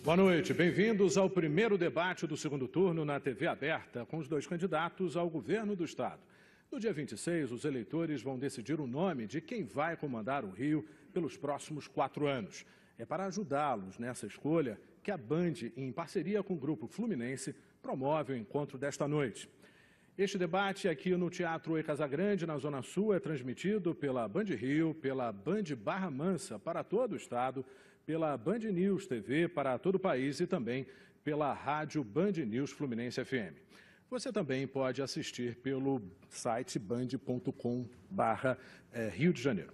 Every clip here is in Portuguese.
Boa noite, bem-vindos ao primeiro debate do segundo turno na TV aberta com os dois candidatos ao governo do Estado. No dia 26, os eleitores vão decidir o nome de quem vai comandar o Rio pelos próximos 4 anos. É para ajudá-los nessa escolha que a Band, em parceria com o Grupo Fluminense, promove o encontro desta noite. Este debate aqui no Teatro Oi Casagrande, na Zona Sul, é transmitido pela Band Rio, pela Band Barra Mansa para todo o Estado, pela Band News TV para todo o país e também pela rádio Band News Fluminense FM. Você também pode assistir pelo site band.com/Rio de Janeiro.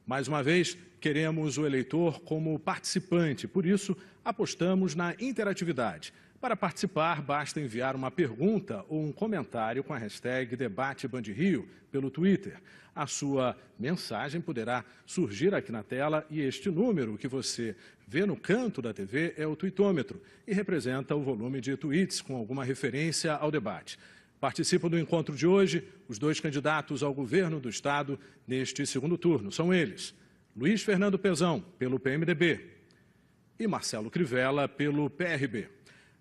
Mais uma vez, queremos o eleitor como participante, por isso apostamos na interatividade. Para participar, basta enviar uma pergunta ou um comentário com a hashtag DebateBandRio pelo Twitter. A sua mensagem poderá surgir aqui na tela e este número que você vê no canto da TV é o tweetômetro e representa o volume de tweets com alguma referência ao debate. Participam do encontro de hoje os dois candidatos ao governo do Estado neste segundo turno. São eles, Luiz Fernando Pezão, pelo PMDB, e Marcelo Crivella, pelo PRB.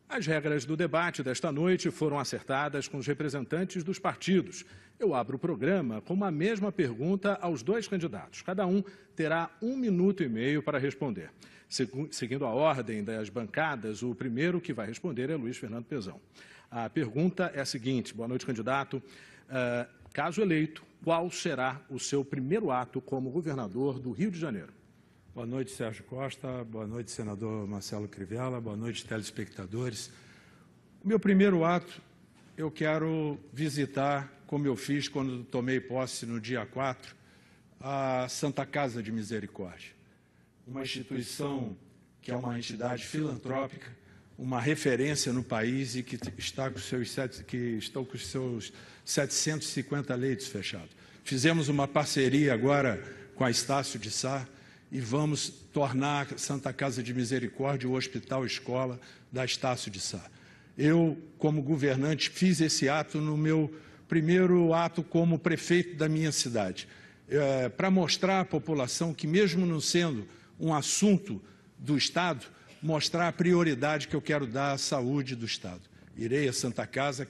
As regras do debate desta noite foram acertadas com os representantes dos partidos. Eu abro o programa com uma mesma pergunta aos dois candidatos. Cada um terá 1 minuto e meio para responder. Seguindo a ordem das bancadas, o primeiro que vai responder é Luiz Fernando Pezão. A pergunta é a seguinte: boa noite, candidato. Caso eleito, qual será o seu primeiro ato como governador do Rio de Janeiro? Boa noite, Sérgio Costa. Boa noite, senador Marcelo Crivella. Boa noite, telespectadores. O meu primeiro ato, eu quero visitar, como eu fiz quando tomei posse no dia 4, a Santa Casa de Misericórdia. Uma instituição que é uma entidade filantrópica, uma referência no país e que estão com os seus 750 leitos fechados. Fizemos uma parceria agora com a Estácio de Sá, e vamos tornar a Santa Casa de Misericórdia o hospital escola da Estácio de Sá. Eu, como governante, fiz esse ato no meu primeiro ato como prefeito da minha cidade, para mostrar à população que, mesmo não sendo um assunto do Estado, mostrar a prioridade que eu quero dar à saúde do Estado. Irei a Santa Casa,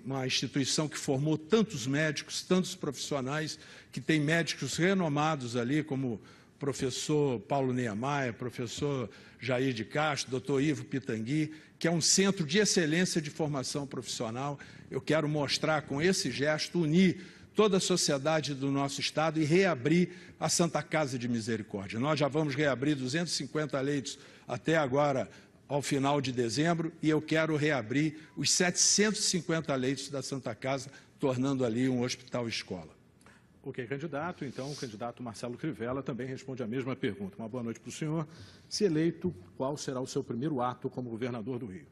uma instituição que formou tantos médicos, tantos profissionais, que tem médicos renomados ali, como o professor Paulo Niemeyer, professor Jair de Castro, doutor Ivo Pitangui, que é um centro de excelência de formação profissional. Eu quero mostrar com esse gesto, unir toda a sociedade do nosso Estado e reabrir a Santa Casa de Misericórdia. Nós já vamos reabrir 250 leitos até agora, ao final de dezembro, e eu quero reabrir os 750 leitos da Santa Casa, tornando ali um hospital-escola. Ok, candidato. Então, o candidato Marcelo Crivella também responde a mesma pergunta. Uma boa noite para o senhor. Se eleito, qual será o seu primeiro ato como governador do Rio?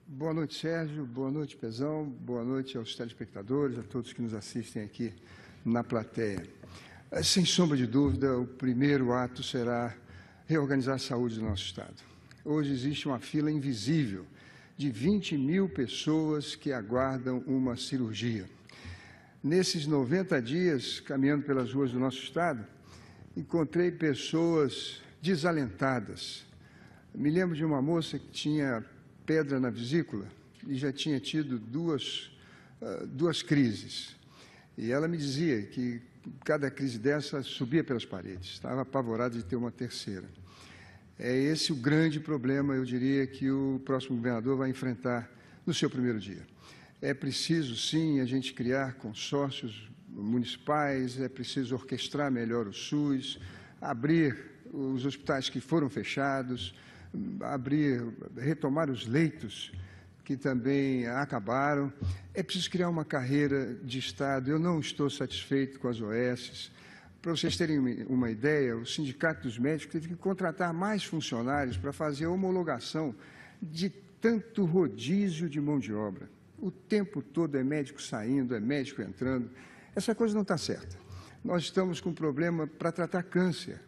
Boa noite, Sérgio. Boa noite, Pezão. Boa noite aos telespectadores, a todos que nos assistem aqui na plateia. Sem sombra de dúvida, o primeiro ato será reorganizar a saúde do nosso Estado. Hoje existe uma fila invisível de 20 mil pessoas que aguardam uma cirurgia. Nesses 90 dias, caminhando pelas ruas do nosso Estado, encontrei pessoas desalentadas. Me lembro de uma moça que tinha pedra na vesícula e já tinha tido duas crises. E ela me dizia que cada crise dessa subia pelas paredes, estava apavorada de ter uma terceira. É esse o grande problema, eu diria, que o próximo governador vai enfrentar no seu primeiro dia. É preciso, sim, a gente criar consórcios municipais, é preciso orquestrar melhor o SUS, abrir os hospitais que foram fechados, retomar os leitos que também acabaram. É preciso criar uma carreira de Estado. Eu não estou satisfeito com as OSs. Para vocês terem uma ideia, o Sindicato dos Médicos teve que contratar mais funcionários para fazer a homologação de tanto rodízio de mão de obra. O tempo todo é médico saindo, é médico entrando. Essa coisa não está certa. Nós estamos com um problema para tratar câncer.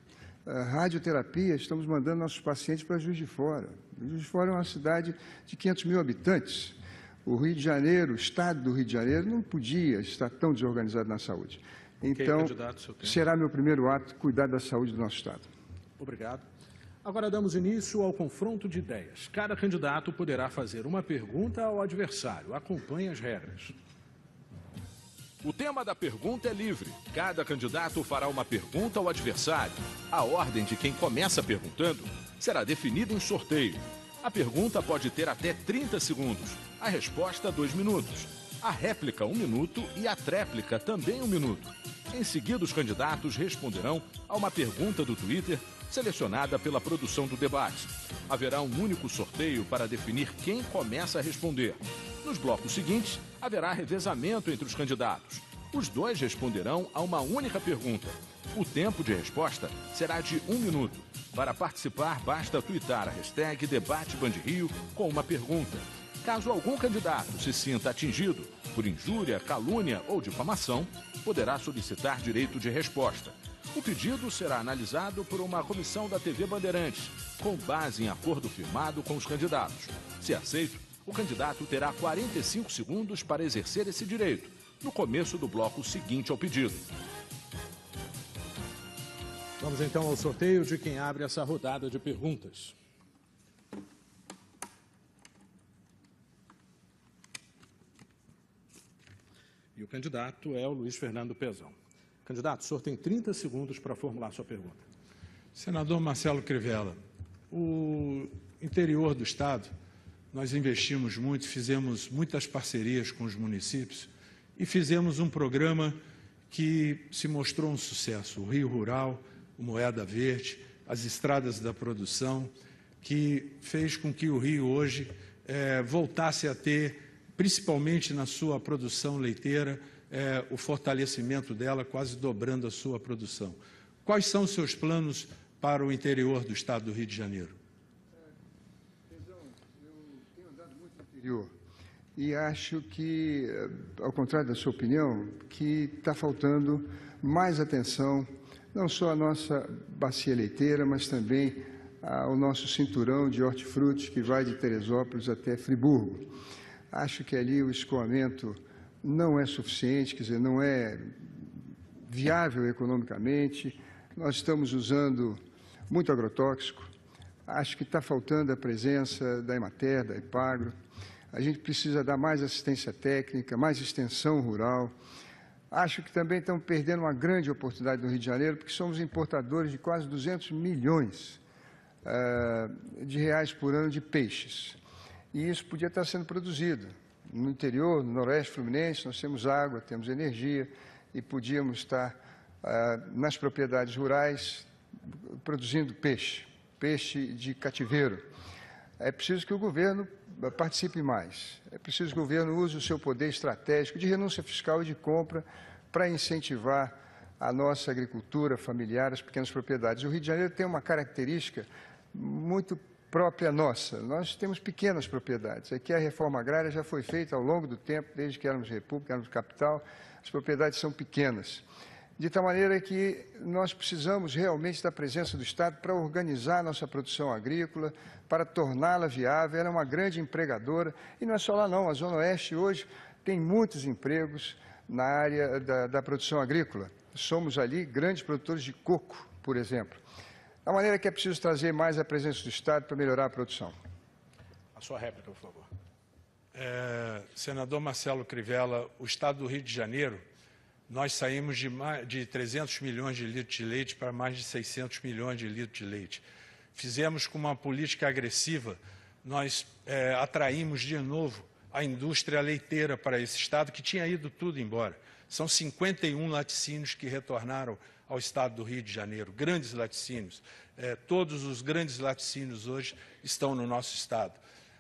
A radioterapia, estamos mandando nossos pacientes para Juiz de Fora. Juiz de Fora é uma cidade de 500 mil habitantes. O Rio de Janeiro, o Estado do Rio de Janeiro, não podia estar tão desorganizado na saúde. Então, será meu primeiro ato cuidar da saúde do nosso Estado. Obrigado. Agora damos início ao confronto de ideias. Cada candidato poderá fazer uma pergunta ao adversário. Acompanhe as regras. O tema da pergunta é livre. Cada candidato fará uma pergunta ao adversário. A ordem de quem começa perguntando será definida em sorteio. A pergunta pode ter até 30 segundos. A resposta, 2 minutos. A réplica, 1 minuto e a tréplica, também 1 minuto. Em seguida, os candidatos responderão a uma pergunta do Twitter selecionada pela produção do debate. Haverá um único sorteio para definir quem começa a responder. Nos blocos seguintes, haverá revezamento entre os candidatos. Os dois responderão a uma única pergunta. O tempo de resposta será de 1 minuto. Para participar, basta tuitar a hashtag DebateBandRio com uma pergunta. Caso algum candidato se sinta atingido por injúria, calúnia ou difamação, poderá solicitar direito de resposta. O pedido será analisado por uma comissão da TV Bandeirantes, com base em acordo firmado com os candidatos. Se aceito, o candidato terá 45 segundos para exercer esse direito, no começo do bloco seguinte ao pedido. Vamos então ao sorteio de quem abre essa rodada de perguntas. E o candidato é o Luiz Fernando Pezão. Candidato, o senhor tem 30 segundos para formular sua pergunta. Senador Marcelo Crivella, o interior do Estado, nós investimos muito, fizemos muitas parcerias com os municípios e fizemos um programa que se mostrou um sucesso. O Rio Rural, o Moeda Verde, as estradas da produção, que fez com que o Rio hoje voltasse a ter, principalmente na sua produção leiteira, o fortalecimento dela, quase dobrando a sua produção. Quais são os seus planos para o interior do Estado do Rio de Janeiro? Eu tenho andado muito no interior e acho que, ao contrário da sua opinião, que está faltando mais atenção, não só à nossa bacia leiteira, mas também ao nosso cinturão de hortifrutis que vai de Teresópolis até Friburgo. Acho que ali o escoamento não é suficiente, quer dizer, não é viável economicamente. Nós estamos usando muito agrotóxico. Acho que está faltando a presença da Emater, da Epagro. A gente precisa dar mais assistência técnica, mais extensão rural. Acho que também estamos perdendo uma grande oportunidade no Rio de Janeiro, porque somos importadores de quase 200 milhões de reais por ano de peixes. E isso podia estar sendo produzido. No interior, no Noroeste Fluminense, nós temos água, temos energia e podíamos estar nas propriedades rurais produzindo peixe de cativeiro. É preciso que o governo participe mais. É preciso que o governo use o seu poder estratégico de renúncia fiscal e de compra para incentivar a nossa agricultura familiar, as pequenas propriedades. O Rio de Janeiro tem uma característica muito própria nossa. Nós temos pequenas propriedades. Aqui a reforma agrária já foi feita ao longo do tempo, desde que éramos república, éramos capital, as propriedades são pequenas. De tal maneira que nós precisamos realmente da presença do Estado para organizar a nossa produção agrícola, para torná-la viável. Ela é uma grande empregadora, e não é só lá não, a Zona Oeste hoje tem muitos empregos na área da produção agrícola. Somos ali grandes produtores de coco, por exemplo. Da maneira que é preciso trazer mais a presença do Estado para melhorar a produção. A sua réplica, por favor. Senador Marcelo Crivella, o Estado do Rio de Janeiro, nós saímos de 300 milhões de litros de leite para mais de 600 milhões de litros de leite. Fizemos com uma política agressiva, nós atraímos de novo a indústria leiteira para esse Estado, que tinha ido tudo embora. São 51 laticínios que retornaram ao Estado do Rio de Janeiro, grandes laticínios. Todos os grandes laticínios hoje estão no nosso Estado.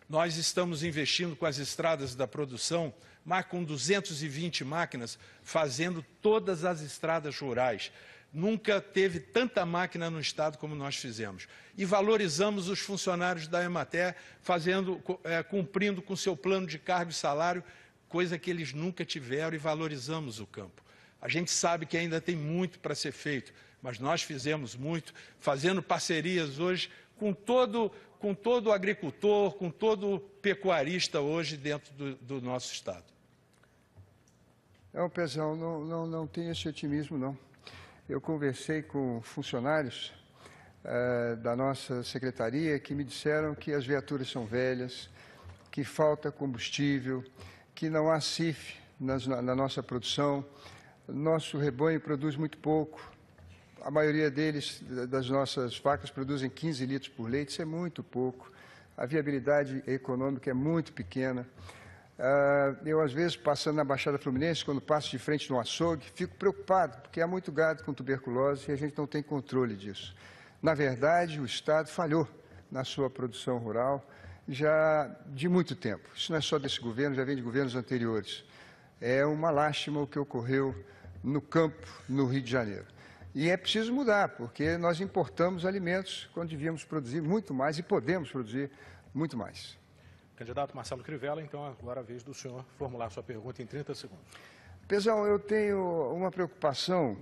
Nós estamos investindo com as estradas da produção, mas com 220 máquinas, fazendo todas as estradas rurais. Nunca teve tanta máquina no Estado como nós fizemos. E valorizamos os funcionários da Emater, cumprindo com seu plano de cargo e salário, coisa que eles nunca tiveram, e valorizamos o campo. A gente sabe que ainda tem muito para ser feito, mas nós fizemos muito, fazendo parcerias hoje com todo agricultor, com todo pecuarista hoje dentro do nosso Estado. Não, Pezão, não tem esse otimismo, não. Eu conversei com funcionários da nossa secretaria que me disseram que as viaturas são velhas, que falta combustível, que não há CIF na nossa produção. Nosso rebanho produz muito pouco. A maioria das nossas vacas produzem 15 litros por leite, isso é muito pouco. A viabilidade econômica é muito pequena. Eu, às vezes, passando na Baixada Fluminense, quando passo de frente no açougue, fico preocupado, porque há muito gado com tuberculose e a gente não tem controle disso. Na verdade, o Estado falhou na sua produção rural já de muito tempo. Isso não é só desse governo, já vem de governos anteriores. É uma lástima o que ocorreu no campo, no Rio de Janeiro. E é preciso mudar, porque nós importamos alimentos quando devíamos produzir muito mais e podemos produzir muito mais. Candidato Marcelo Crivella, então agora é a vez do senhor formular sua pergunta em 30 segundos. Pezão, eu tenho uma preocupação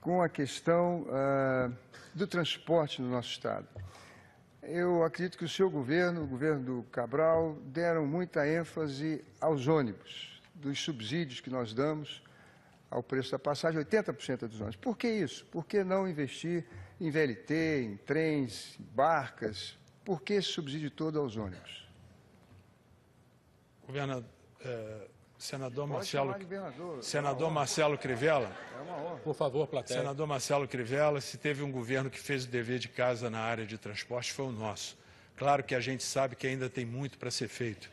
com a questão do transporte no nosso Estado. Eu acredito que o seu governo, o governo do Cabral, deram muita ênfase aos ônibus, dos subsídios que nós damos ao preço da passagem, 80% dos ônibus. Por que isso? Por que não investir em VLT, em trens, em barcas? Por que esse subsídio todo aos ônibus? Senador Marcelo Crivella. É uma honra. Por favor, plateia. Senador Marcelo Crivella, se teve um governo que fez o dever de casa na área de transporte, foi o nosso. Claro que a gente sabe que ainda tem muito para ser feito.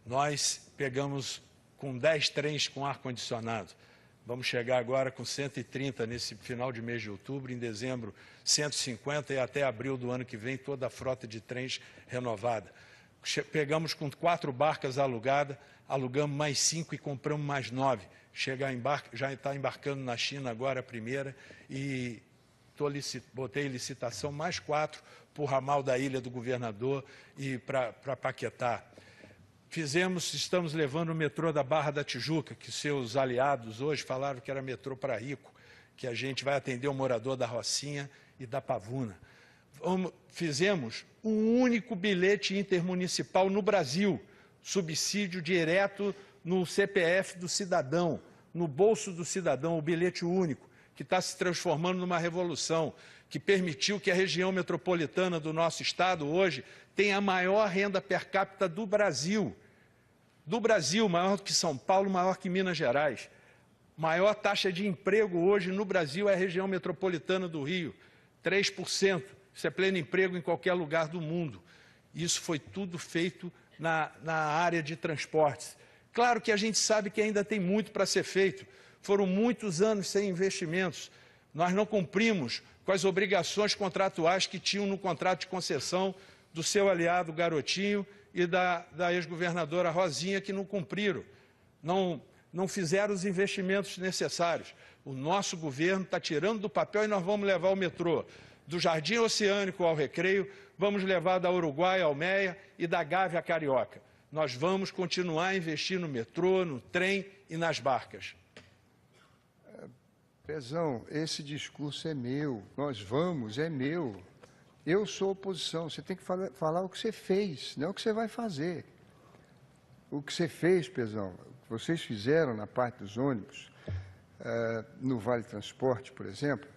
Nós pegamos com 10 trens com ar-condicionado. Vamos chegar agora com 130 nesse final de mês de outubro, em dezembro 150 e até abril do ano que vem toda a frota de trens renovada. Pegamos com 4 barcas alugadas, alugamos mais 5 e compramos mais 9. Já está embarcando na China agora a primeira e botei em licitação mais 4 para o ramal da Ilha do Governador e para Paquetá. Estamos levando o metrô da Barra da Tijuca, que seus aliados hoje falaram que era metrô para rico, que a gente vai atender o morador da Rocinha e da Pavuna. Fizemos um único bilhete intermunicipal no Brasil, subsídio direto no CPF do cidadão, no bolso do cidadão, o bilhete único, que está se transformando numa revolução, que permitiu que a região metropolitana do nosso estado hoje tenha a maior renda per capita do Brasil. Do Brasil, maior que São Paulo, maior que Minas Gerais. Maior taxa de emprego hoje no Brasil é a região metropolitana do Rio, 3%. Isso é pleno emprego em qualquer lugar do mundo. Isso foi tudo feito na área de transportes. Claro que a gente sabe que ainda tem muito para ser feito. Foram muitos anos sem investimentos. Nós não cumprimos com as obrigações contratuais que tinham no contrato de concessão do seu aliado Garotinho e da ex-governadora Rosinha, que não cumpriram. Não fizeram os investimentos necessários. O nosso governo está tirando do papel e nós vamos levar o metrô do Jardim Oceânico ao Recreio, vamos levar da Uruguai ao Meia e da Gávea à Carioca. Nós vamos continuar a investir no metrô, no trem e nas barcas. Pezão, esse discurso é meu, nós vamos, é meu. Eu sou oposição, você tem que falar o que você fez, não o que você vai fazer. O que você fez, Pezão, o que vocês fizeram na parte dos ônibus, no Vale Transporte, por exemplo,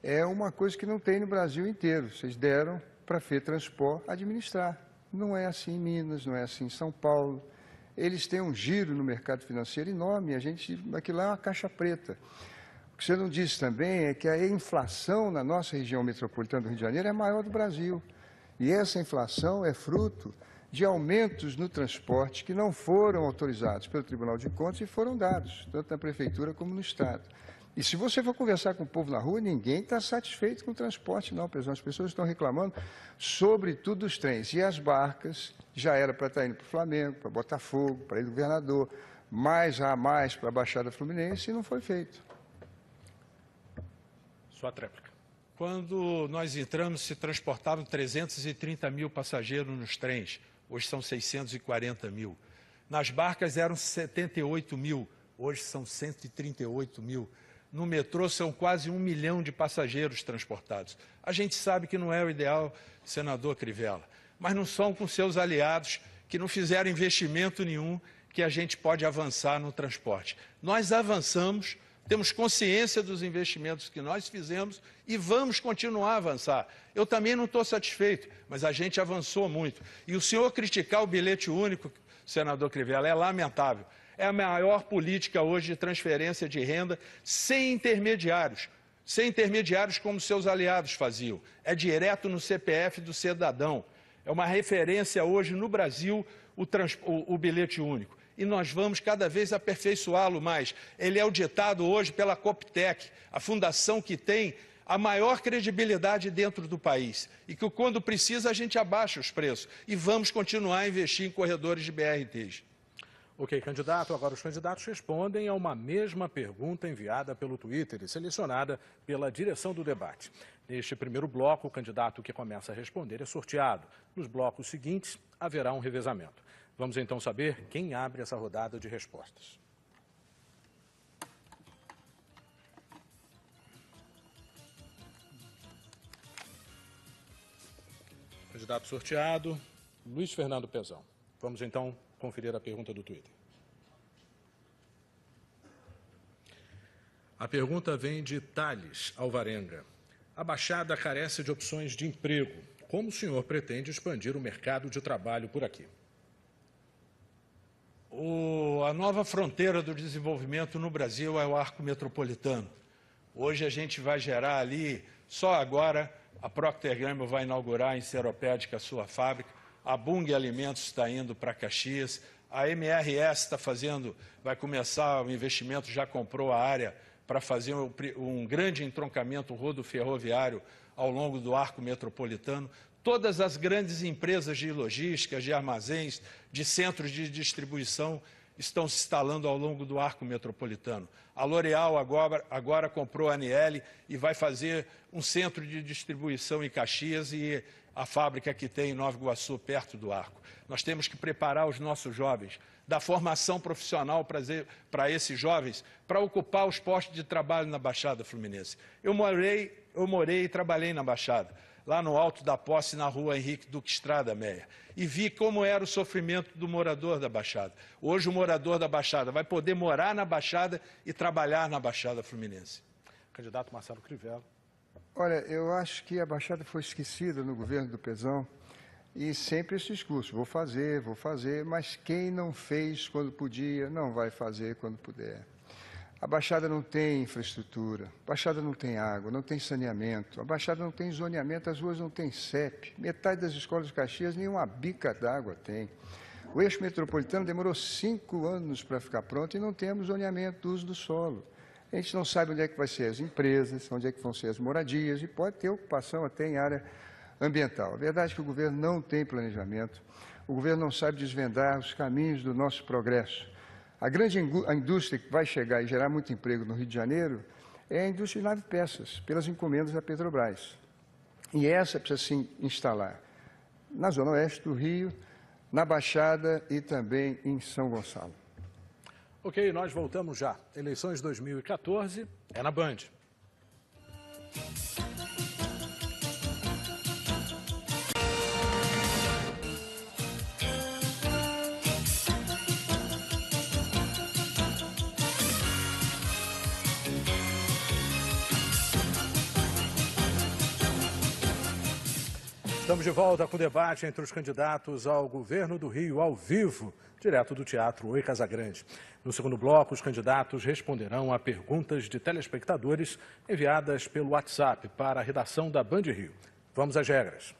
é uma coisa que não tem no Brasil inteiro. Vocês deram para a FETransport administrar. Não é assim em Minas, não é assim em São Paulo. Eles têm um giro no mercado financeiro enorme, aquilo lá é uma caixa preta. O que você não disse também é que a inflação na nossa região metropolitana do Rio de Janeiro é a maior do Brasil. E essa inflação é fruto de aumentos no transporte que não foram autorizados pelo Tribunal de Contas e foram dados, tanto na Prefeitura como no Estado. E se você for conversar com o povo na rua, ninguém está satisfeito com o transporte, não, pessoal. As pessoas estão reclamando, sobretudo dos trens. E as barcas, já era para estar indo para o Flamengo, para Botafogo, para Ilha do Governador, mais a mais para a Baixada Fluminense, e não foi feito. Sua tréplica. Quando nós entramos, se transportavam 330 mil passageiros nos trens. Hoje são 640 mil. Nas barcas eram 78 mil. Hoje são 138 mil. No metrô são quase 1 milhão de passageiros transportados. A gente sabe que não é o ideal, senador Crivella, mas não são com seus aliados que não fizeram investimento nenhum que a gente pode avançar no transporte. Nós avançamos temos consciência dos investimentos que nós fizemos e vamos continuar a avançar. Eu também não estou satisfeito, mas a gente avançou muito. E o senhor criticar o bilhete único, senador Crivella, é lamentável. É a maior política hoje de transferência de renda sem intermediários como seus aliados faziam. É direto no CPF do cidadão. É uma referência hoje no Brasil o bilhete único. E nós vamos cada vez aperfeiçoá-lo mais. Ele é auditado hoje pela Coptec, a fundação que tem a maior credibilidade dentro do país. E que quando precisa a gente abaixa os preços. E vamos continuar a investir em corredores de BRTs. Ok, candidato. Agora os candidatos respondem a uma mesma pergunta enviada pelo Twitter e selecionada pela direção do debate. Neste primeiro bloco, o candidato que começa a responder é sorteado. Nos blocos seguintes, haverá um revezamento. Vamos então saber quem abre essa rodada de respostas. Candidato sorteado, Luiz Fernando Pezão. Vamos então conferir a pergunta do Twitter. A pergunta vem de Thales Alvarenga. A Baixada carece de opções de emprego. Como o senhor pretende expandir o mercado de trabalho por aqui? A nova fronteira do desenvolvimento no Brasil é o Arco Metropolitano. Hoje a gente vai gerar ali, só agora, a Procter & Gamble vai inaugurar em Seropédica a sua fábrica, a Bunge Alimentos está indo para Caxias, a MRS vai começar o investimento, já comprou a área para fazer um grande entroncamento rodoferroviário ao longo do Arco Metropolitano. Todas as grandes empresas de logística, de armazéns, de centros de distribuição estão se instalando ao longo do Arco Metropolitano. A L'Oréal agora comprou a Aniele e vai fazer um centro de distribuição em Caxias e a fábrica que tem em Nova Iguaçu, perto do Arco. Nós temos que preparar os nossos jovens, dar formação profissional para esses jovens, para ocupar os postos de trabalho na Baixada Fluminense. Eu morei e trabalhei na Baixada, lá no Alto da Posse, na rua Henrique Duque Estrada Meia, e vi como era o sofrimento do morador da Baixada. Hoje o morador da Baixada vai poder morar na Baixada e trabalhar na Baixada Fluminense. Candidato Marcelo Crivella. Olha, eu acho que a Baixada foi esquecida no governo do Pezão e sempre esse discurso, vou fazer, mas quem não fez quando podia, não vai fazer quando puder. A Baixada não tem infraestrutura, a Baixada não tem água, não tem saneamento, a Baixada não tem zoneamento, as ruas não têm CEP, metade das escolas de Caxias nem uma bica d'água tem. O eixo metropolitano demorou 5 anos para ficar pronto e não temos zoneamento do uso do solo. A gente não sabe onde é que vai ser as empresas, onde é que vão ser as moradias e pode ter ocupação até em área ambiental. A verdade é que o governo não tem planejamento, o governo não sabe desvendar os caminhos do nosso progresso. A grande indústria que vai chegar e gerar muito emprego no Rio de Janeiro é a indústria de navepeças, pelas encomendas da Petrobras. E essa precisa se instalar na Zona Oeste do Rio, na Baixada e também em São Gonçalo. Ok, nós voltamos já. Eleições 2014 é na Band. Estamos de volta com o debate entre os candidatos ao governo do Rio, ao vivo, direto do Teatro Oi Casagrande. No segundo bloco, os candidatos responderão a perguntas de telespectadores enviadas pelo WhatsApp para a redação da Band Rio. Vamos às regras.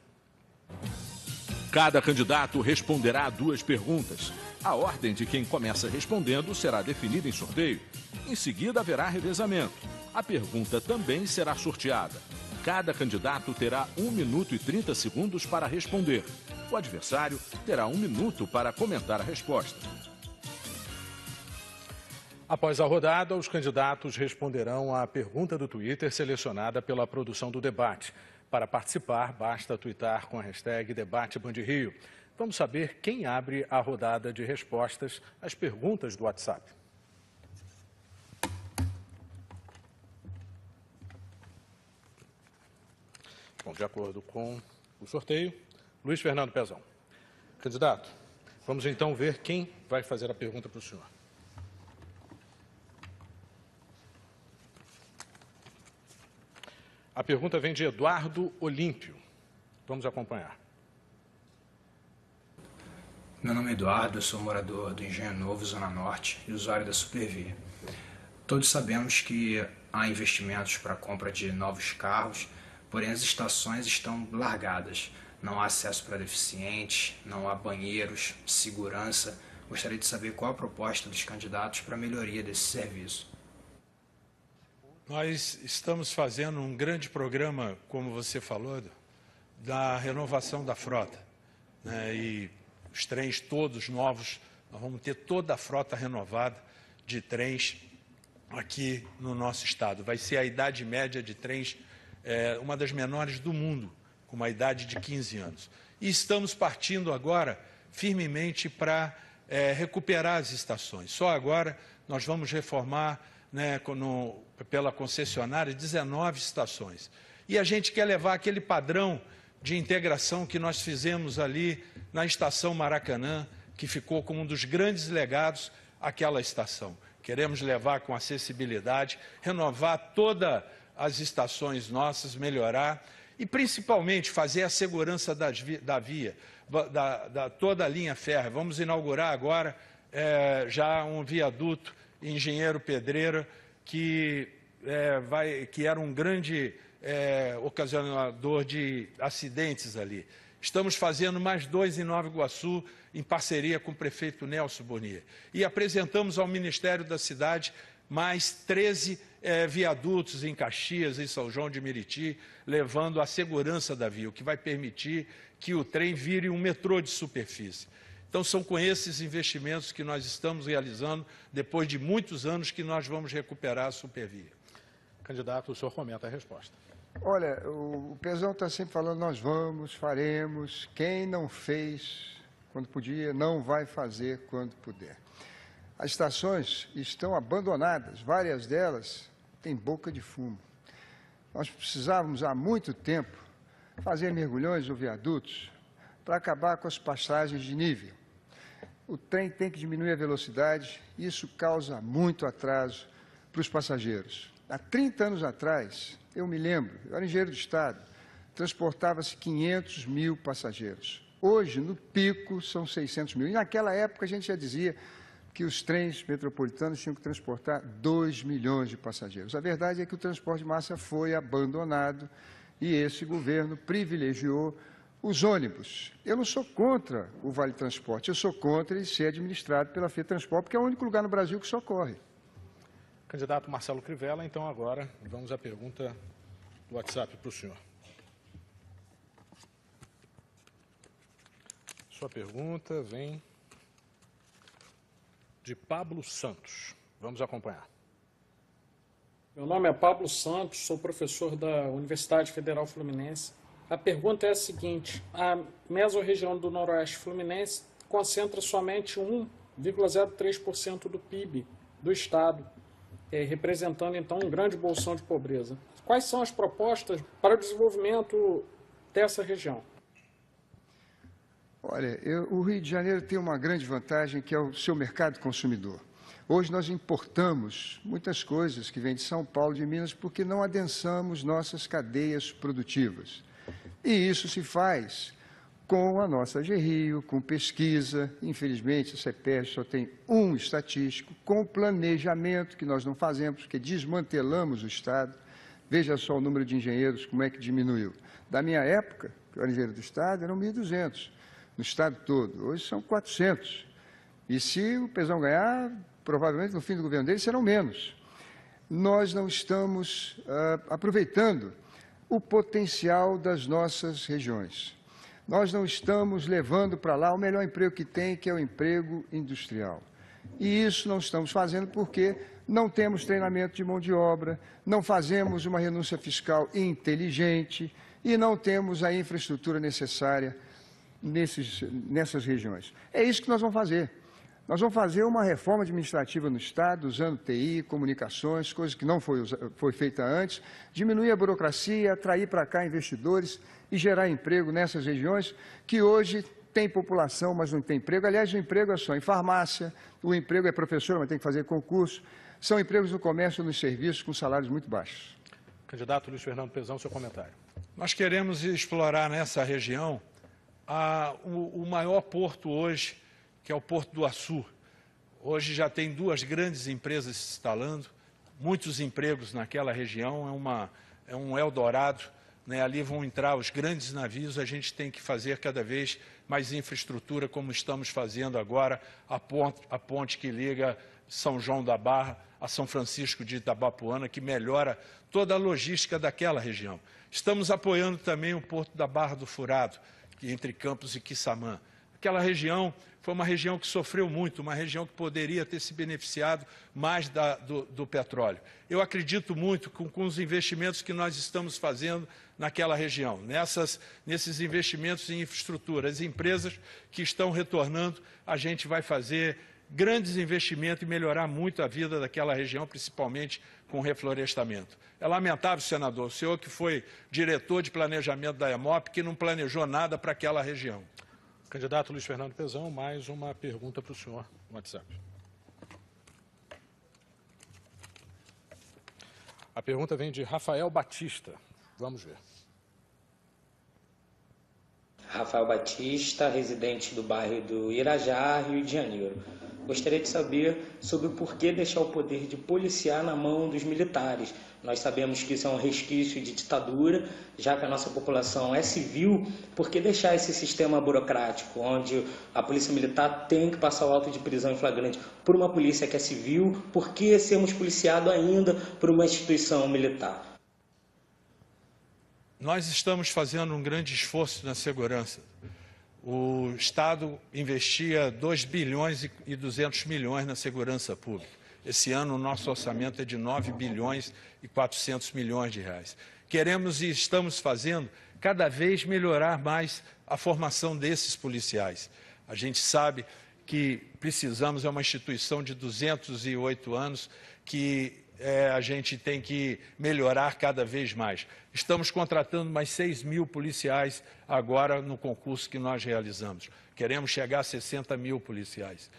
Cada candidato responderá a 2 perguntas. A ordem de quem começa respondendo será definida em sorteio. Em seguida, haverá revezamento. A pergunta também será sorteada. Cada candidato terá 1 minuto e 30 segundos para responder. O adversário terá 1 minuto para comentar a resposta. Após a rodada, os candidatos responderão à pergunta do Twitter selecionada pela produção do debate. Para participar, basta twittar com a hashtag DebateBandRio. Vamos saber quem abre a rodada de respostas às perguntas do WhatsApp. Bom, de acordo com o sorteio, Luiz Fernando Pezão. Candidato, vamos então ver quem vai fazer a pergunta para o senhor. A pergunta vem de Eduardo Olímpio. Vamos acompanhar. Meu nome é Eduardo, eu sou morador do Engenho Novo, Zona Norte, e usuário da Supervia. Todos sabemos que há investimentos para a compra de novos carros, porém as estações estão largadas. Não há acesso para deficientes, não há banheiros, segurança. Gostaria de saber qual a proposta dos candidatos para a melhoria desse serviço. Nós estamos fazendo um grande programa, como você falou, da renovação da frota, né? E os trens todos novos, nós vamos ter toda a frota renovada de trens aqui no nosso estado. Vai ser a idade média de trens, uma das menores do mundo, com uma idade de 15 anos. E estamos partindo agora firmemente para recuperar as estações. Só agora nós vamos reformar, né, pela concessionária 19 estações. E a gente quer levar aquele padrão de integração que nós fizemos ali na estação Maracanã, que ficou como um dos grandes legados àquela estação. Queremos levar com acessibilidade, renovar todas as estações nossas, melhorar e principalmente fazer a segurança da via, toda a linha férrea. Vamos inaugurar agora já um viaduto Engenheiro Pedreira, que era um grande ocasionador de acidentes ali. Estamos fazendo mais 2 em Nova Iguaçu, em parceria com o prefeito Nelson Bonier. E apresentamos ao Ministério da Cidade mais 13 viadutos em Caxias, em São João de Meriti, levando a segurança da via, o que vai permitir que o trem vire um metrô de superfície. Então, são com esses investimentos que nós estamos realizando, depois de muitos anos, que nós vamos recuperar a Supervia. Candidato, o senhor comenta a resposta. Olha, o Pezão está sempre falando, nós vamos, faremos. Quem não fez quando podia, não vai fazer quando puder. As estações estão abandonadas, várias delas têm boca de fumo. Nós precisávamos, há muito tempo, fazer mergulhões ou viadutos para acabar com as passagens de nível. O trem tem que diminuir a velocidade, e isso causa muito atraso para os passageiros. Há 30 anos atrás, eu me lembro, eu era engenheiro do Estado, transportava-se 500 mil passageiros. Hoje, no pico, são 600 mil. E naquela época a gente já dizia que os trens metropolitanos tinham que transportar 2 milhões de passageiros. A verdade é que o transporte de massa foi abandonado e esse governo privilegiou os ônibus. Eu não sou contra o Vale Transporte, eu sou contra ele ser administrado pela FETransport, porque é o único lugar no Brasil que isso ocorre. Candidato Marcelo Crivella, então agora vamos à pergunta do WhatsApp para o senhor. Sua pergunta vem de Pablo Santos. Vamos acompanhar. Meu nome é Pablo Santos, sou professor da Universidade Federal Fluminense. A pergunta é a seguinte: a mesorregião do Noroeste Fluminense concentra somente 1,03% do PIB do Estado, representando, então, um grande bolsão de pobreza. Quais são as propostas para o desenvolvimento dessa região? Olha, o Rio de Janeiro tem uma grande vantagem, que é o seu mercado consumidor. Hoje nós importamos muitas coisas que vêm de São Paulo, de Minas, porque não adensamos nossas cadeias produtivas. E isso se faz com a nossa GRIO, com pesquisa. Infelizmente, a CEPERJ só tem um estatístico, com planejamento, que nós não fazemos, porque desmantelamos o Estado. Veja só o número de engenheiros, como é que diminuiu. Da minha época, que eu era engenheiro do Estado, eram 1.200 no Estado todo. Hoje são 400. E se o Pezão ganhar, provavelmente no fim do governo dele serão menos. Nós não estamos aproveitando o potencial das nossas regiões. Nós não estamos levando para lá o melhor emprego que tem, que é o emprego industrial. E isso não estamos fazendo porque não temos treinamento de mão de obra, não fazemos uma renúncia fiscal inteligente e não temos a infraestrutura necessária nessas regiões. É isso que nós vamos fazer. Nós vamos fazer uma reforma administrativa no Estado, usando TI, comunicações, coisas que não foi feita antes, diminuir a burocracia, atrair para cá investidores e gerar emprego nessas regiões que hoje tem população, mas não tem emprego. Aliás, o emprego é só em farmácia, o emprego é professor, mas tem que fazer concurso. São empregos no comércio e nos serviços com salários muito baixos. Candidato Luiz Fernando Pezão, seu comentário. Nós queremos explorar nessa região o maior porto hoje, que é o Porto do Açu. Hoje já tem 2 grandes empresas se instalando, muitos empregos naquela região, é um Eldorado, né? Ali vão entrar os grandes navios, a gente tem que fazer cada vez mais infraestrutura, como estamos fazendo agora, a ponte que liga São João da Barra a São Francisco de Itabapoana, que melhora toda a logística daquela região. Estamos apoiando também o Porto da Barra do Furado, entre Campos e Quissamã. Aquela região foi uma região que sofreu muito, uma região que poderia ter se beneficiado mais do petróleo. Eu acredito muito com os investimentos que nós estamos fazendo naquela região, nesses investimentos em infraestrutura. As empresas que estão retornando, a gente vai fazer grandes investimentos e melhorar muito a vida daquela região, principalmente com reflorestamento. É lamentável, senador, o senhor que foi diretor de planejamento da EMOP, que não planejou nada para aquela região. Candidato Luiz Fernando Pezão, mais uma pergunta para o senhor no WhatsApp. A pergunta vem de Rafael Batista. Vamos ver. Rafael Batista, residente do bairro do Irajá, Rio de Janeiro. Gostaria de saber sobre o porquê deixar o poder de policiar na mão dos militares. Nós sabemos que isso é um resquício de ditadura, já que a nossa população é civil. Por que deixar esse sistema burocrático, onde a polícia militar tem que passar o auto de prisão em flagrante por uma polícia que é civil? Por que sermos policiados ainda por uma instituição militar? Nós estamos fazendo um grande esforço na segurança. O Estado investia 2 bilhões e 200 milhões na segurança pública. Esse ano o nosso orçamento é de 9 bilhões e 400 milhões de reais. Queremos e estamos fazendo cada vez melhorar mais a formação desses policiais. A gente sabe que precisamos, é uma instituição de 208 anos, que a gente tem que melhorar cada vez mais. Estamos contratando mais 6 mil policiais agora no concurso que nós realizamos. Queremos chegar a 60 mil policiais.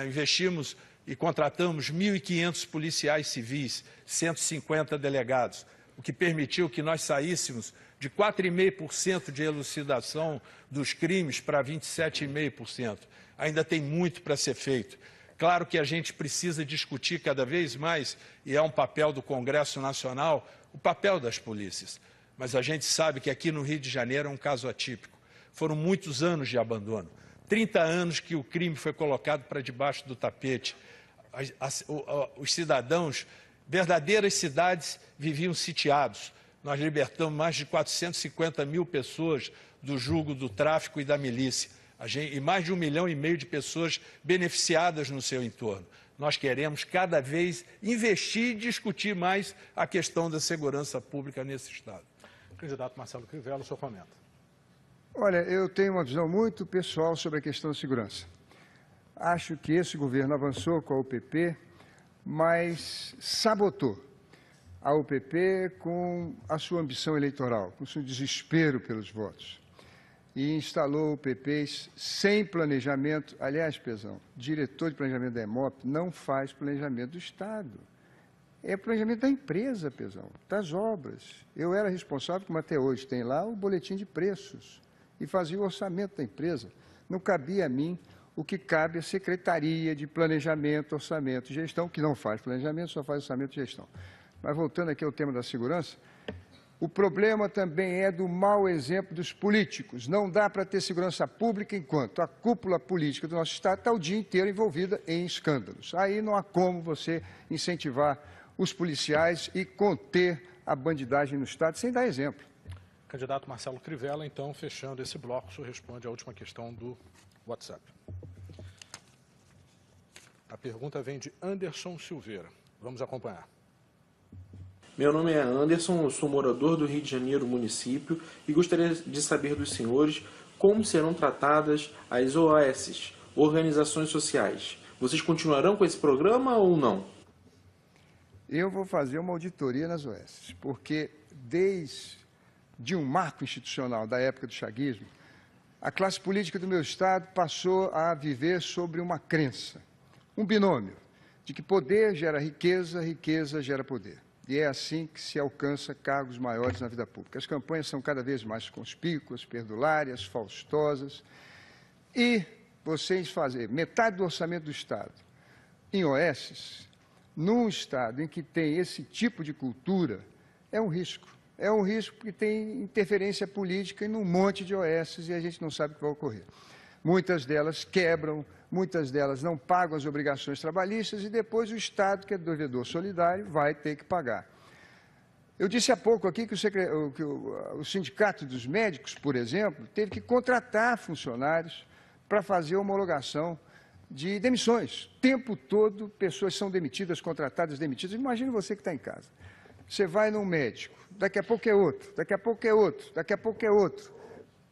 Investimos e contratamos 1.500 policiais civis, 150 delegados, o que permitiu que nós saíssemos de 4,5% de elucidação dos crimes para 27,5%. Ainda tem muito para ser feito. Claro que a gente precisa discutir cada vez mais, e é um papel do Congresso Nacional, o papel das polícias. Mas a gente sabe que aqui no Rio de Janeiro é um caso atípico. Foram muitos anos de abandono. 30 anos que o crime foi colocado para debaixo do tapete. Os cidadãos, verdadeiras cidades, viviam sitiados. Nós libertamos mais de 450 mil pessoas do jugo do tráfico e da milícia. E mais de 1,5 milhão de pessoas beneficiadas no seu entorno. Nós queremos cada vez investir e discutir mais a questão da segurança pública nesse Estado. Candidato Marcelo Crivella, o senhor comenta. Olha, eu tenho uma visão muito pessoal sobre a questão da segurança. Acho que esse governo avançou com a UPP, mas sabotou a UPP com a sua ambição eleitoral, com o seu desespero pelos votos. E instalou UPPs sem planejamento. Aliás, Pezão, diretor de planejamento da EMOP não faz planejamento do Estado. É planejamento da empresa, Pezão, das obras. Eu era responsável, como até hoje tem lá, o boletim de preços e fazia o orçamento da empresa. Não cabia a mim o que cabe à Secretaria de Planejamento, Orçamento e Gestão, que não faz planejamento, só faz orçamento e gestão. Mas voltando aqui ao tema da segurança, o problema também é do mau exemplo dos políticos. Não dá para ter segurança pública enquanto a cúpula política do nosso Estado está o dia inteiro envolvida em escândalos. Aí não há como você incentivar os policiais e conter a bandidagem no Estado sem dar exemplo. Candidato Marcelo Crivella, então, fechando esse bloco, o senhor responde à última questão do WhatsApp. A pergunta vem de Anderson Silveira. Vamos acompanhar. Meu nome é Anderson, eu sou morador do Rio de Janeiro, município, e gostaria de saber dos senhores como serão tratadas as OAS, Organizações Sociais. Vocês continuarão com esse programa ou não? Eu vou fazer uma auditoria nas OAS, porque desde um marco institucional da época do chaguismo, a classe política do meu Estado passou a viver sobre uma crença, um binômio, de que poder gera riqueza, riqueza gera poder. E é assim que se alcança cargos maiores na vida pública. As campanhas são cada vez mais conspícuas, perdulárias, faustosas. E vocês fazerem metade do orçamento do Estado em OSs, num Estado em que tem esse tipo de cultura, é um risco. É um risco porque tem interferência política em um monte de OSs e a gente não sabe o que vai ocorrer. Muitas delas quebram, muitas delas não pagam as obrigações trabalhistas e depois o Estado, que é devedor solidário, vai ter que pagar. Eu disse há pouco aqui que o Sindicato dos Médicos, por exemplo, teve que contratar funcionários para fazer homologação de demissões. O tempo todo, pessoas são demitidas, contratadas, demitidas. Imagine você que está em casa. Você vai num médico, daqui a pouco é outro, daqui a pouco é outro, daqui a pouco é outro.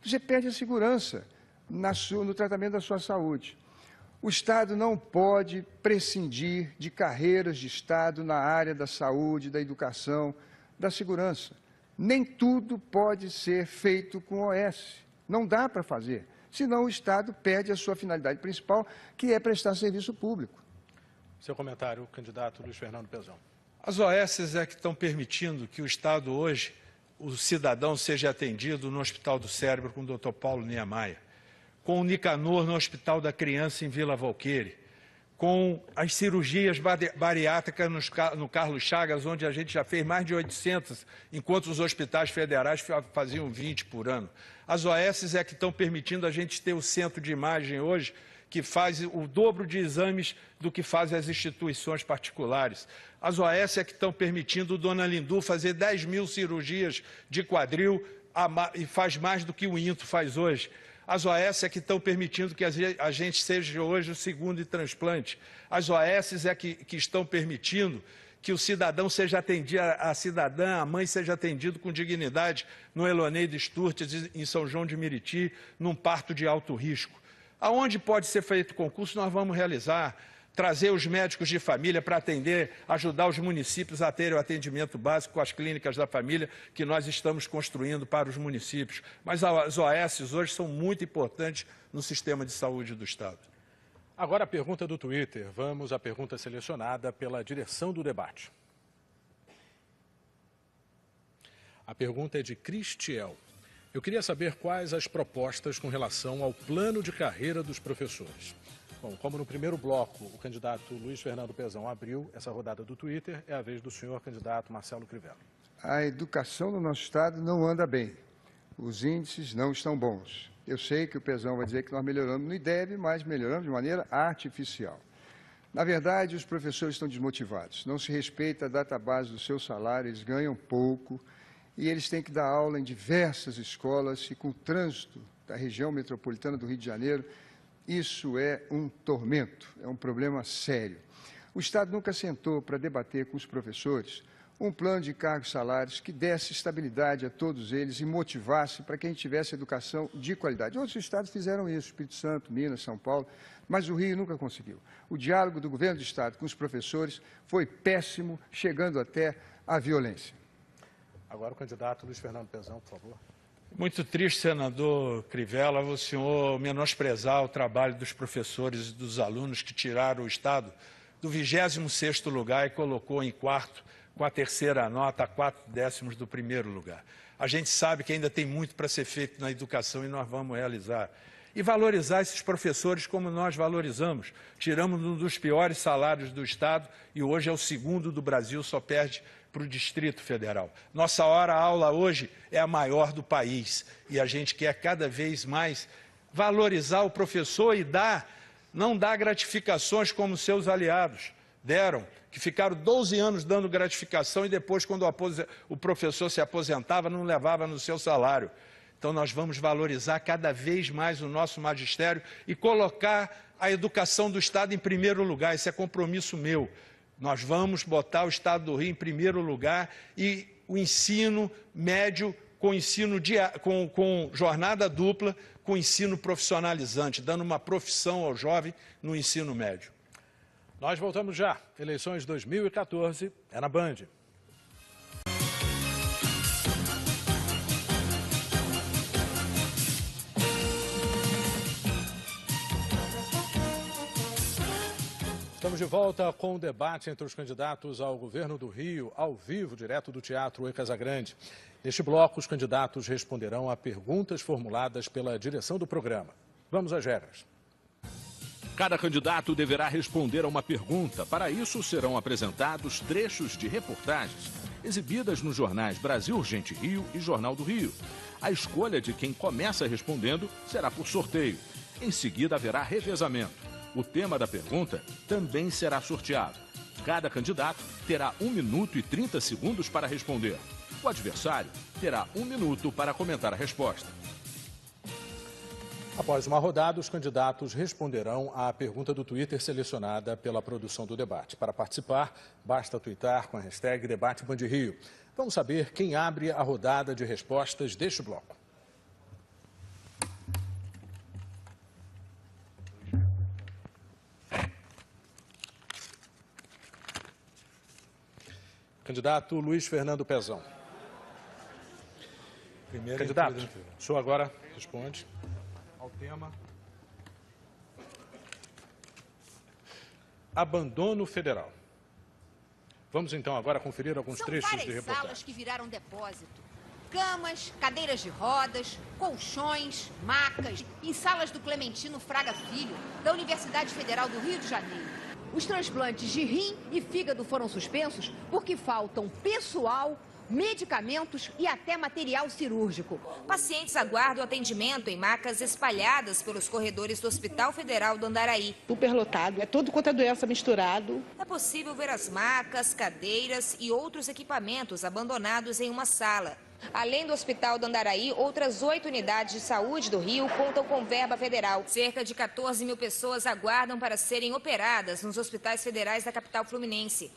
Você perde a segurança no tratamento da sua saúde. O Estado não pode prescindir de carreiras de Estado na área da saúde, da educação, da segurança. Nem tudo pode ser feito com OS. Não dá para fazer. Senão o Estado perde a sua finalidade principal, que é prestar serviço público. Seu comentário, candidato Luiz Fernando Pezão. As OSs é que estão permitindo que o Estado hoje, o cidadão seja atendido no Hospital do Cérebro com o Dr. Paulo Niemeyer, com o Nicanor no Hospital da Criança em Vila Valqueire, com as cirurgias bariátricas no Carlos Chagas, onde a gente já fez mais de 800, enquanto os hospitais federais faziam 20 por ano. As OSs é que estão permitindo a gente ter o centro de imagem hoje, que faz o dobro de exames do que fazem as instituições particulares. As OS é que estão permitindo Dona Lindu fazer 10 mil cirurgias de quadril e faz mais do que o INTO faz hoje. As OS é que estão permitindo que a gente seja hoje o segundo em transplante. As OS é que estão permitindo que o cidadão seja atendido, a cidadã, a mãe seja atendido com dignidade no Eloneide Sturtes, em São João de Meriti, num parto de alto risco. Aonde pode ser feito concurso, nós vamos realizar, trazer os médicos de família para atender, ajudar os municípios a terem o atendimento básico com as clínicas da família que nós estamos construindo para os municípios. Mas as OSs hoje são muito importantes no sistema de saúde do Estado. Agora a pergunta do Twitter. Vamos à pergunta selecionada pela direção do debate. A pergunta é de Cristiel. Eu queria saber quais as propostas com relação ao plano de carreira dos professores. Bom, como no primeiro bloco o candidato Luiz Fernando Pezão abriu essa rodada do Twitter, é a vez do senhor candidato Marcelo Crivella. A educação no nosso Estado não anda bem. Os índices não estão bons. Eu sei que o Pezão vai dizer que nós melhoramos no IDEB, mas melhoramos de maneira artificial. Na verdade, os professores estão desmotivados. Não se respeita a database do seu salário, eles ganham pouco e eles têm que dar aula em diversas escolas e com o trânsito da região metropolitana do Rio de Janeiro, isso é um tormento, é um problema sério. O Estado nunca sentou para debater com os professores um plano de cargos e salários que desse estabilidade a todos eles e motivasse para que a gente tivesse educação de qualidade. Outros estados fizeram isso, Espírito Santo, Minas, São Paulo, mas o Rio nunca conseguiu. O diálogo do governo do Estado com os professores foi péssimo, chegando até à violência. Agora o candidato Luiz Fernando Pezão, por favor. Muito triste, senador Crivella, o senhor menosprezar o trabalho dos professores e dos alunos que tiraram o Estado do 26º lugar e colocou em quarto, com a terceira nota, a 4/10 do primeiro lugar. A gente sabe que ainda tem muito para ser feito na educação e nós vamos realizar. E valorizar esses professores como nós valorizamos. Tiramos um dos piores salários do Estado e hoje é o segundo do Brasil, só perde para o Distrito Federal. Nossa hora-aula hoje é a maior do país e a gente quer cada vez mais valorizar o professor e não dar gratificações como seus aliados deram, que ficaram 12 anos dando gratificação e depois, quando o professor se aposentava, não levava no seu salário. Então, nós vamos valorizar cada vez mais o nosso magistério e colocar a educação do Estado em primeiro lugar. Esse é compromisso meu. Nós vamos botar o Estado do Rio em primeiro lugar e o ensino médio com jornada dupla, com ensino profissionalizante, dando uma profissão ao jovem no ensino médio. Nós voltamos já. Eleições 2014 é na Band. Estamos de volta com o debate entre os candidatos ao governo do Rio, ao vivo, direto do Teatro E Casagrande. Neste bloco, os candidatos responderão a perguntas formuladas pela direção do programa. Vamos às regras. Cada candidato deverá responder a uma pergunta. Para isso, serão apresentados trechos de reportagens exibidas nos jornais Brasil Urgente Rio e Jornal do Rio. A escolha de quem começa respondendo será por sorteio. Em seguida, haverá revezamento. O tema da pergunta também será sorteado. Cada candidato terá 1 minuto e 30 segundos para responder. O adversário terá 1 minuto para comentar a resposta. Após uma rodada, os candidatos responderão à pergunta do Twitter selecionada pela produção do debate. Para participar, basta twittar com a hashtag DebateBandRio. Vamos saber quem abre a rodada de respostas deste bloco. Candidato Luiz Fernando Pezão. Candidato, o senhor agora responde ao tema abandono federal. Vamos então agora conferir alguns trechos de reportagem. São várias salas que viraram depósito. Camas, cadeiras de rodas, colchões, macas, em salas do Clementino Fraga Filho, da Universidade Federal do Rio de Janeiro. Os transplantes de rim e fígado foram suspensos porque faltam pessoal, medicamentos e até material cirúrgico. Pacientes aguardam atendimento em macas espalhadas pelos corredores do Hospital Federal do Andaraí. Superlotado, é tudo quanto é doença misturado. É possível ver as macas, cadeiras e outros equipamentos abandonados em uma sala. Além do Hospital do Andaraí, outras 8 unidades de saúde do Rio contam com verba federal. Cerca de 14 mil pessoas aguardam para serem operadas nos hospitais federais da capital fluminense.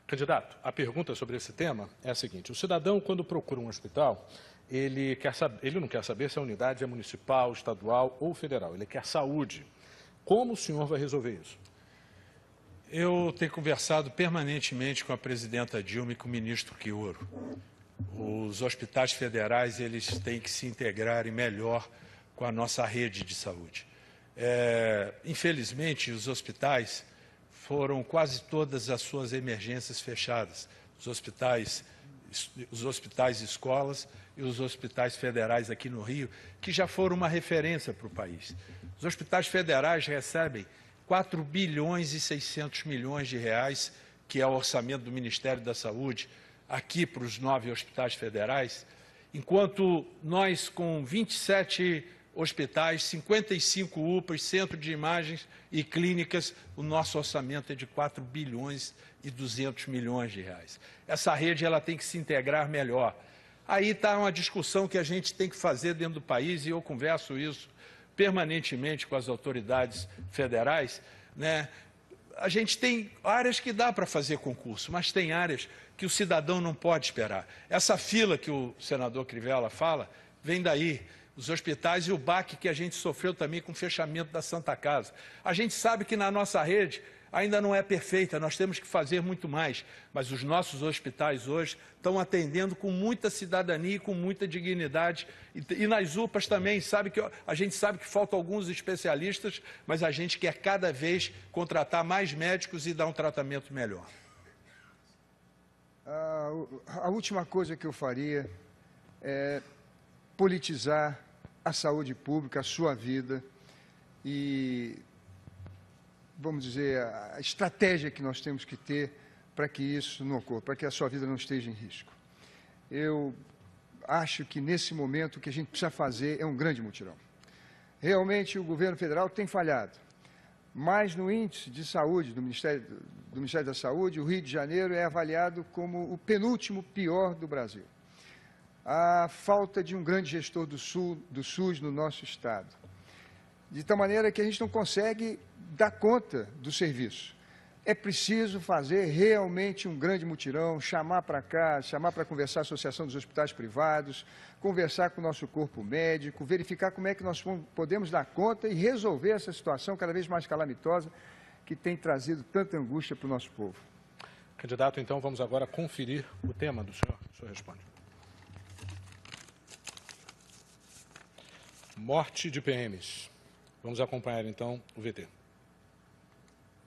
Candidato, a pergunta sobre esse tema é a seguinte: o cidadão, quando procura um hospital, ele não quer saber se a unidade é municipal, estadual ou federal, ele quer saúde. Como o senhor vai resolver isso? Eu tenho conversado permanentemente com a presidenta Dilma e com o ministro Quioro. Os hospitais federais, eles têm que se integrarem melhor com a nossa rede de saúde. Infelizmente, os hospitais foram quase todas as suas emergências fechadas. Os hospitais escolas e os hospitais federais aqui no Rio, que já foram uma referência para o país. Os hospitais federais recebem 4 bilhões e 600 milhões de reais, que é o orçamento do Ministério da Saúde, aqui para os 9 hospitais federais, enquanto nós, com 27 hospitais, 55 UPAs, centro de imagens e clínicas, o nosso orçamento é de 4 bilhões e 200 milhões de reais. Essa rede ela tem que se integrar melhor. Aí está uma discussão que a gente tem que fazer dentro do país, e eu converso isso permanentemente com as autoridades federais, né? A gente tem áreas que dá para fazer concurso, mas tem áreas que o cidadão não pode esperar. Essa fila que o senador Crivella fala, vem daí. Os hospitais e o baque que a gente sofreu também com o fechamento da Santa Casa. A gente sabe que na nossa rede ainda não é perfeita, nós temos que fazer muito mais, mas os nossos hospitais hoje estão atendendo com muita cidadania e com muita dignidade. E nas UPAs também, a gente sabe que faltam alguns especialistas, mas a gente quer cada vez contratar mais médicos e dar um tratamento melhor. A última coisa que eu faria é politizar a saúde pública, a sua vida e, vamos dizer, a estratégia que nós temos que ter para que isso não ocorra, para que a sua vida não esteja em risco. Eu acho que, nesse momento, o que a gente precisa fazer é um grande mutirão. Realmente, o governo federal tem falhado, mas no índice de saúde do Ministério da Saúde, o Rio de Janeiro é avaliado como o penúltimo pior do Brasil. A falta de um grande gestor do SUS no nosso Estado, de tal maneira que a gente não consegue dar conta do serviço. É preciso fazer realmente um grande mutirão, chamar para cá, chamar para conversar a Associação dos Hospitais Privados, conversar com o nosso corpo médico, verificar como é que nós podemos dar conta e resolver essa situação cada vez mais calamitosa que tem trazido tanta angústia para o nosso povo. Candidato, então, vamos agora conferir o tema do senhor. O senhor responde. Morte de PMs. Vamos acompanhar, então, o VT.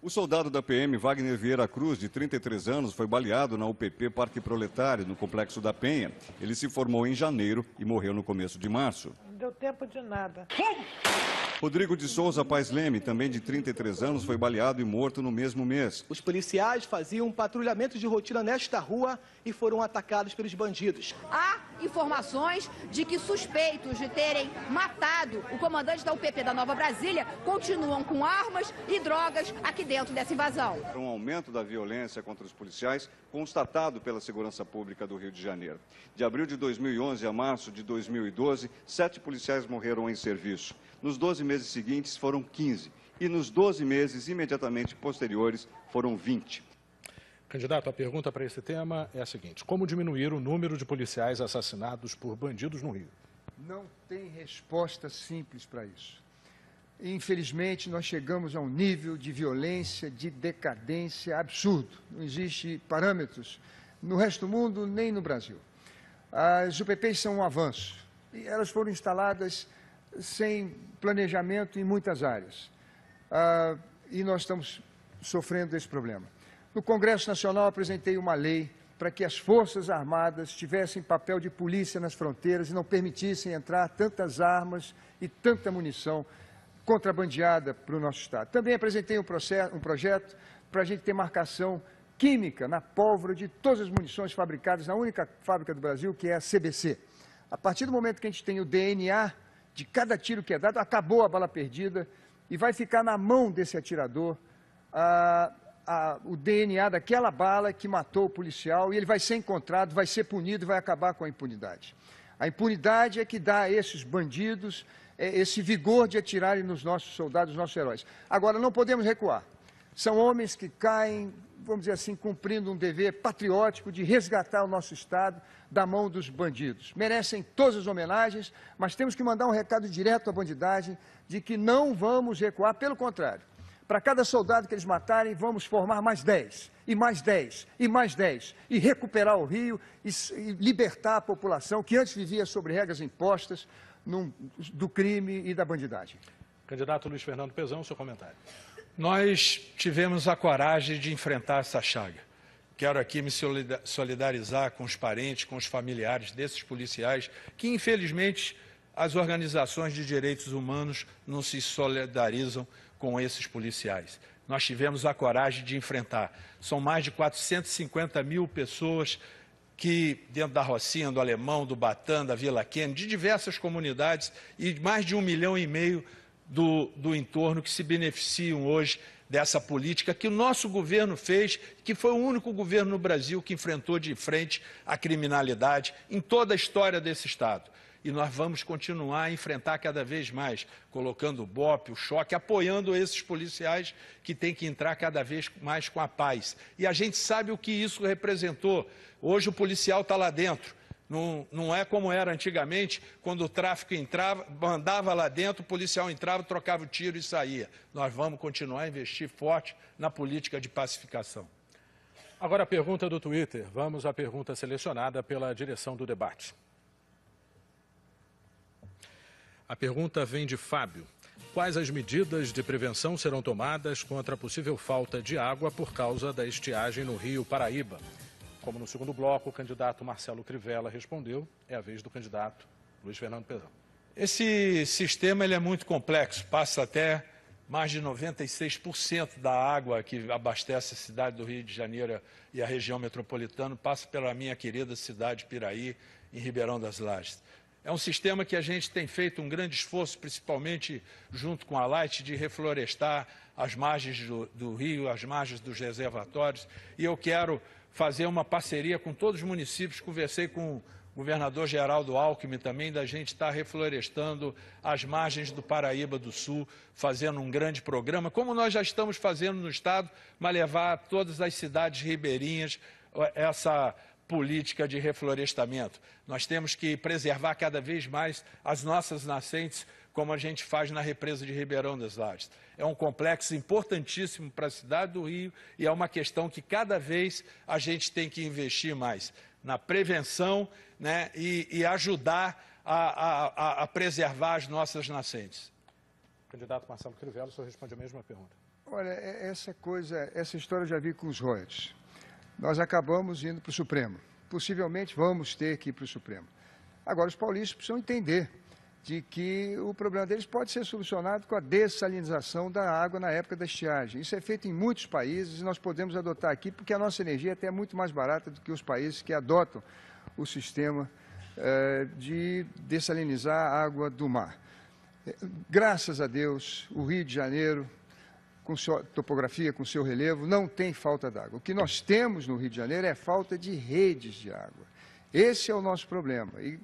O soldado da PM, Wagner Vieira Cruz, de 33 anos, foi baleado na UPP Parque Proletário, no Complexo da Penha. Ele se formou em janeiro e morreu no começo de março. Não deu tempo de nada. Rodrigo de Souza Paes Leme, também de 33 anos, foi baleado e morto no mesmo mês. Os policiais faziam patrulhamento de rotina nesta rua e foram atacados pelos bandidos. Há informações de que suspeitos de terem matado o comandante da UPP da Nova Brasília continuam com armas e drogas aqui dentro dessa invasão. Um aumento da violência contra os policiais constatado pela Segurança Pública do Rio de Janeiro. De abril de 2011 a março de 2012, 7 policiais morreram em serviço. Nos 12 meses seguintes foram 15 e nos 12 meses imediatamente posteriores foram 20. Candidato, a pergunta para esse tema é a seguinte: como diminuir o número de policiais assassinados por bandidos no Rio? Não tem resposta simples para isso. Infelizmente, nós chegamos a um nível de violência, de decadência absurdo. Não existe parâmetros no resto do mundo, nem no Brasil. As UPPs são um avanço e elas foram instaladas sem planejamento em muitas áreas. E nós estamos sofrendo esse problema. No Congresso Nacional, apresentei uma lei para que as Forças Armadas tivessem papel de polícia nas fronteiras e não permitissem entrar tantas armas e tanta munição contrabandeada para o nosso Estado. Também apresentei um projeto para a gente ter marcação química na pólvora de todas as munições fabricadas na única fábrica do Brasil, que é a CBC. A partir do momento que a gente tem o DNA de cada tiro que é dado, acabou a bala perdida e vai ficar na mão desse atirador o DNA daquela bala que matou o policial e ele vai ser encontrado, vai ser punido e vai acabar com a impunidade. A impunidade é que dá a esses bandidos esse vigor de atirarem nos nossos soldados, nos nossos heróis. Agora, não podemos recuar. São homens que caem, vamos dizer assim, cumprindo um dever patriótico de resgatar o nosso Estado da mão dos bandidos. Merecem todas as homenagens, mas temos que mandar um recado direto à bandidagem de que não vamos recuar, pelo contrário. Para cada soldado que eles matarem, vamos formar mais 10, e mais 10, e mais 10, e recuperar o Rio e libertar a população que antes vivia sobre regras impostas do crime e da bandidagem. Candidato Luiz Fernando Pezão, seu comentário. Nós tivemos a coragem de enfrentar essa chaga. Quero aqui me solidarizar com os parentes, com os familiares desses policiais, que infelizmente as organizações de direitos humanos não se solidarizam com esses policiais. Nós tivemos a coragem de enfrentar. São mais de 450 mil pessoas que, dentro da Rocinha, do Alemão, do Batã, da Vila Kennedy, de diversas comunidades, e mais de 1,5 milhão do entorno que se beneficiam hoje dessa política que o nosso governo fez, que foi o único governo no Brasil que enfrentou de frente a criminalidade em toda a história desse Estado. E nós vamos continuar a enfrentar cada vez mais, colocando o BOP, o choque, apoiando esses policiais que têm que entrar cada vez mais com a paz. E a gente sabe o que isso representou. Hoje o policial está lá dentro. Não é como era antigamente, quando o tráfico entrava, mandava lá dentro, o policial entrava, trocava o tiro e saía. Nós vamos continuar a investir forte na política de pacificação. Agora a pergunta do Twitter. Vamos à pergunta selecionada pela direção do debate. A pergunta vem de Fábio. Quais as medidas de prevenção serão tomadas contra a possível falta de água por causa da estiagem no Rio Paraíba? Como no segundo bloco, o candidato Marcelo Crivella respondeu, é a vez do candidato Luiz Fernando Pezão. Esse sistema ele é muito complexo, passa até mais de 96% da água que abastece a cidade do Rio de Janeiro e a região metropolitana passa pela minha querida cidade Piraí, em Ribeirão das Lajes. É um sistema que a gente tem feito um grande esforço, principalmente junto com a Light, de reflorestar as margens do rio, as margens dos reservatórios, e eu quero fazer uma parceria com todos os municípios. Conversei com o governador Geraldo Alckmin também, da gente estar reflorestando as margens do Paraíba do Sul, fazendo um grande programa, como nós já estamos fazendo no Estado, mas levar a todas as cidades ribeirinhas essa política de reflorestamento. Nós temos que preservar cada vez mais as nossas nascentes, como a gente faz na represa de Ribeirão das Lajes. É um complexo importantíssimo para a cidade do Rio e é uma questão que cada vez a gente tem que investir mais na prevenção, né, e ajudar a preservar as nossas nascentes. Candidato Marcelo Crivella, o senhor responde a mesma pergunta. Olha, essa história eu já vi com os royalties. Nós acabamos indo para o Supremo. Possivelmente vamos ter que ir para o Supremo. Agora, os paulistas precisam entender de que o problema deles pode ser solucionado com a dessalinização da água na época da estiagem. Isso é feito em muitos países e nós podemos adotar aqui, porque a nossa energia é até muito mais barata do que os países que adotam o sistema de dessalinizar a água do mar. Graças a Deus, o Rio de Janeiro, com sua topografia, com seu relevo, não tem falta d'água. O que nós temos no Rio de Janeiro é falta de redes de água. Esse é o nosso problema. E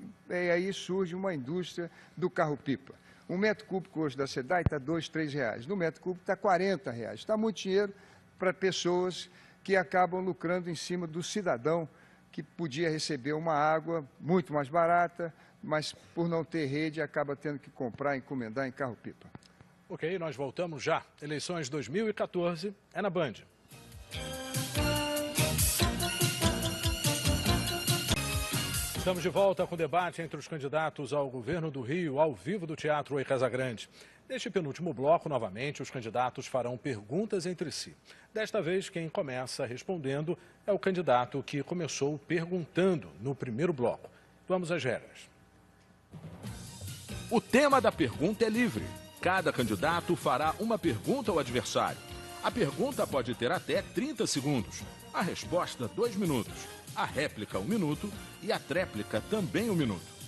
aí surge uma indústria do carro-pipa. Um metro cúbico hoje da SEDAI está R$ 2, R$ 3. No metro cúbico está R$ 40. Está muito dinheiro para pessoas que acabam lucrando em cima do cidadão que podia receber uma água muito mais barata, mas por não ter rede acaba tendo que comprar, encomendar em carro-pipa. Ok, nós voltamos já. Eleições 2014 é na Band. Estamos de volta com o debate entre os candidatos ao governo do Rio, ao vivo do Teatro Oi Casagrande. Neste penúltimo bloco, novamente, os candidatos farão perguntas entre si. Desta vez, quem começa respondendo é o candidato que começou perguntando no primeiro bloco. Vamos às regras. O tema da pergunta é livre. Cada candidato fará uma pergunta ao adversário. A pergunta pode ter até 30 segundos. A resposta, 2 minutos. A réplica, 1 minuto. E a tréplica, também 1 minuto.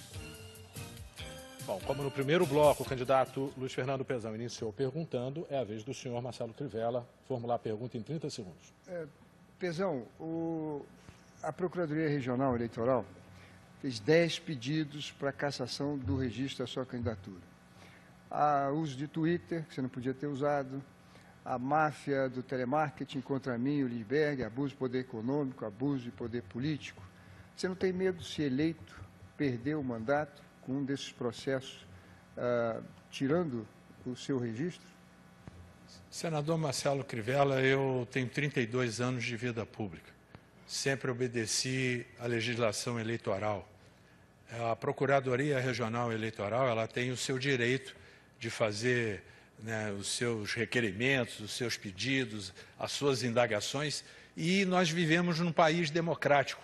Bom, como no primeiro bloco o candidato Luiz Fernando Pezão iniciou perguntando, é a vez do senhor Marcelo Crivella formular a pergunta em 30 segundos. Pezão, a Procuradoria Regional Eleitoral fez 10 pedidos para cassação do registro da sua candidatura. O uso de Twitter, que você não podia ter usado, a máfia do telemarketing contra mim, o Lindbergh, abuso de poder econômico, abuso de poder político. Você não tem medo de ser eleito, perder o mandato com um desses processos, tirando o seu registro? Senador Marcelo Crivella, eu tenho 32 anos de vida pública. Sempre obedeci à legislação eleitoral. A Procuradoria Regional Eleitoral, ela tem o seu direito de fazer, né, os seus requerimentos, os seus pedidos, as suas indagações, e nós vivemos num país democrático,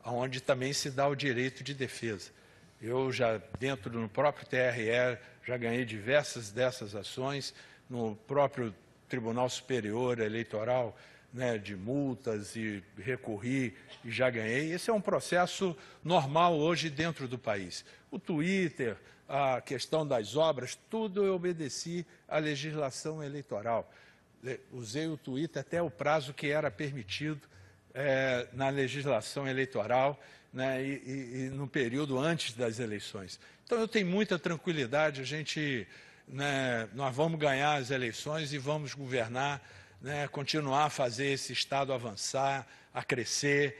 onde também se dá o direito de defesa. Eu já, no próprio TRE, já ganhei diversas dessas ações, no próprio Tribunal Superior Eleitoral, né, de multas, e recorri e já ganhei. Esse é um processo normal hoje dentro do país. O Twitter, a questão das obras, tudo eu obedeci à legislação eleitoral. Usei o Twitter até o prazo que era permitido na legislação eleitoral, né, e no período antes das eleições. Então, eu tenho muita tranquilidade, nós vamos ganhar as eleições e vamos governar, né, continuar a fazer esse Estado avançar, a crescer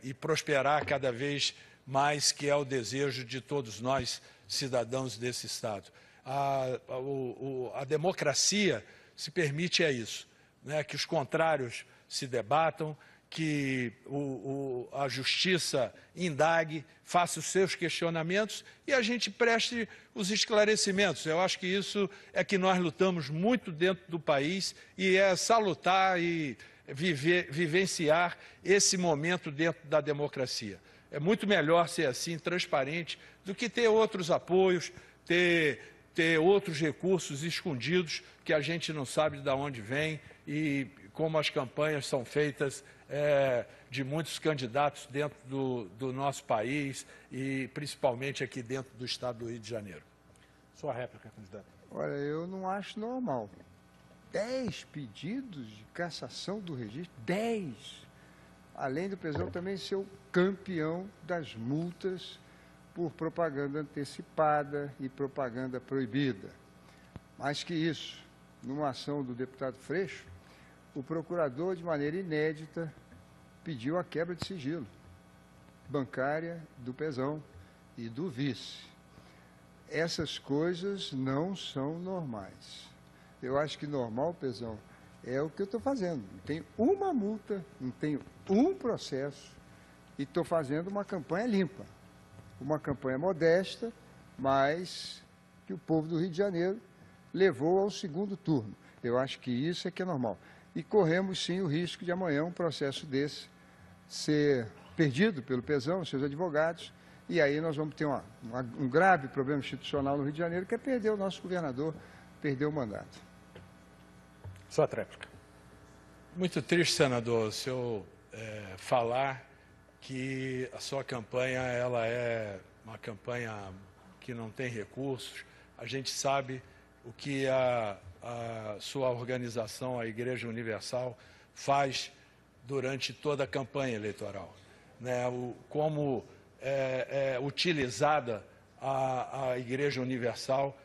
e prosperar cada vez mais, que é o desejo de todos nós, cidadãos desse Estado. A democracia se permite isso, né, que os contrários se debatam, que a justiça indague, faça os seus questionamentos e a gente preste os esclarecimentos. Eu acho que isso é que nós lutamos muito dentro do país e é salutar e vivenciar esse momento dentro da democracia. É muito melhor ser assim, transparente, do que ter outros apoios, ter outros recursos escondidos que a gente não sabe de onde vem e como as campanhas são feitas de muitos candidatos dentro do nosso país e principalmente aqui dentro do estado do Rio de Janeiro. Sua réplica, candidato. Olha, eu não acho normal. 10 pedidos de cassação do registro, 10. Além do Pezão também ser o campeão das multas por propaganda antecipada e propaganda proibida. Mais que isso, numa ação do deputado Freixo, o procurador, de maneira inédita, pediu a quebra de sigilo bancária do Pezão e do vice. Essas coisas não são normais. Eu acho que normal, Pezão, é o que eu estou fazendo. Não tenho uma multa, não tenho um processo e estou fazendo uma campanha limpa. Uma campanha modesta, mas que o povo do Rio de Janeiro levou ao segundo turno. Eu acho que isso é que é normal. E corremos, sim, o risco de amanhã um processo desse ser perdido pelo Pezão, seus advogados, e aí nós vamos ter um grave problema institucional no Rio de Janeiro, que é perder o nosso governador, perder o mandato. Sua tréplica. Muito triste, senador, o senhor falar que a sua campanha ela é uma campanha que não tem recursos. A gente sabe o que a sua organização, a Igreja Universal, faz durante toda a campanha eleitoral, né? Como é utilizada a Igreja Universal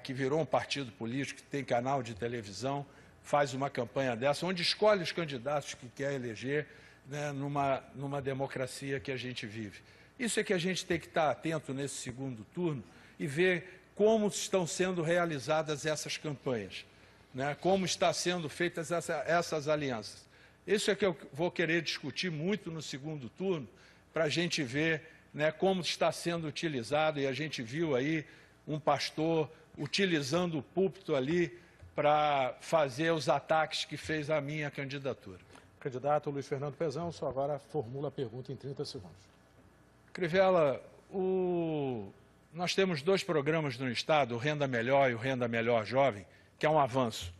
que virou um partido político, que tem canal de televisão, faz uma campanha dessa, onde escolhe os candidatos que quer eleger, né, numa democracia que a gente vive. Isso é que a gente tem que estar atento nesse segundo turno e ver como estão sendo realizadas essas campanhas, né, como estão sendo feitas essas alianças. Isso é que eu vou querer discutir muito no segundo turno, para a gente ver, né, como está sendo utilizado, e a gente viu aí um pastor utilizando o púlpito ali para fazer os ataques que fez à minha candidatura. Candidato Luiz Fernando Pezão, só agora formula a pergunta em 30 segundos. Crivella, nós temos 2 programas no Estado, o Renda Melhor e o Renda Melhor Jovem, que é um avanço,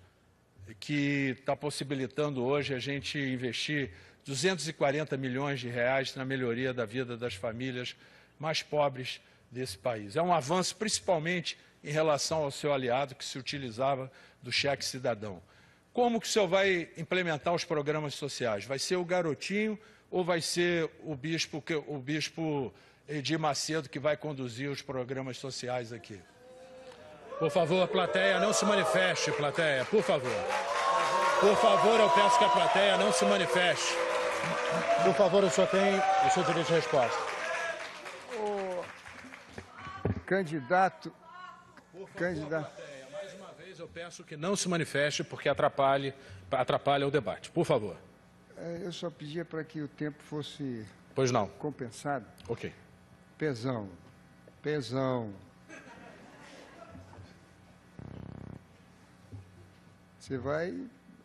que está possibilitando hoje a gente investir 240 milhões de reais na melhoria da vida das famílias mais pobres desse país. É um avanço principalmente em relação ao seu aliado que se utilizava do cheque cidadão. Como que o senhor vai implementar os programas sociais? Vai ser o Garotinho ou vai ser o bispo Edir Macedo que vai conduzir os programas sociais aqui? Por favor, plateia, não se manifeste, plateia, por favor. Por favor, eu peço que a plateia não se manifeste. Por favor, o senhor tem o seu direito de resposta. Candidato. Plateia, mais uma vez eu peço que não se manifeste porque atrapalha o debate. Por favor. Eu só pedia para que o tempo fosse compensado. Ok. Pezão.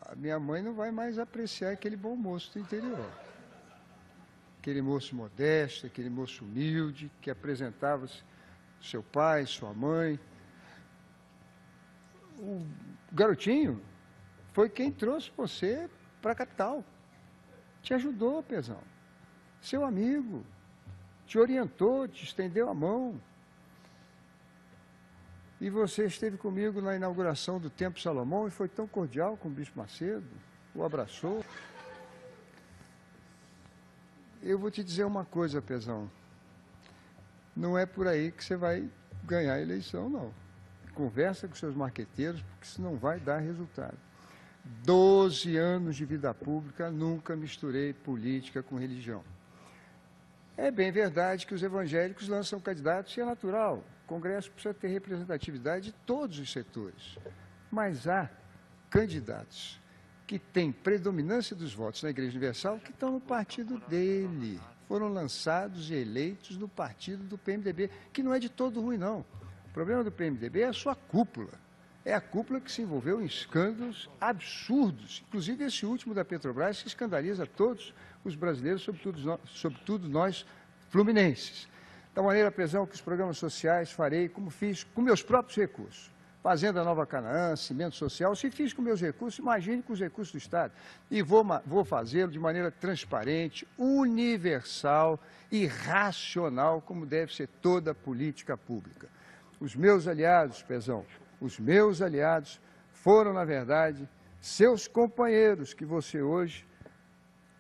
A minha mãe não vai mais apreciar aquele bom moço do interior. Aquele moço modesto, aquele moço humilde, que apresentava seu pai, sua mãe. O Garotinho foi quem trouxe você para a capital. Te ajudou, Pezão. Seu amigo. Te orientou, te estendeu a mão. E você esteve comigo na inauguração do Templo Salomão e foi tão cordial com o Bispo Macedo, o abraçou. Eu vou te dizer uma coisa, Pezão. Não é por aí que você vai ganhar a eleição, não. Conversa com seus marqueteiros, porque isso não vai dar resultado. 12 anos de vida pública, nunca misturei política com religião. É bem verdade que os evangélicos lançam candidatos, e é natural. O Congresso precisa ter representatividade de todos os setores. Mas há candidatos que têm predominância dos votos na Igreja Universal que estão no partido dele. Foram lançados e eleitos no partido do PMDB, que não é de todo ruim, não. O problema do PMDB é a sua cúpula. É a cúpula que se envolveu em escândalos absurdos, inclusive esse último da Petrobras, que escandaliza todos os brasileiros, sobretudo nós fluminenses. Da maneira, Pezão, que os programas sociais farei, como fiz com meus próprios recursos. Fazenda Nova Canaã, Cimento Social, se fiz com meus recursos, imagine com os recursos do Estado. E vou fazê-lo de maneira transparente, universal e racional, como deve ser toda a política pública. Os meus aliados, Pezão, os meus aliados foram, na verdade, seus companheiros que você hoje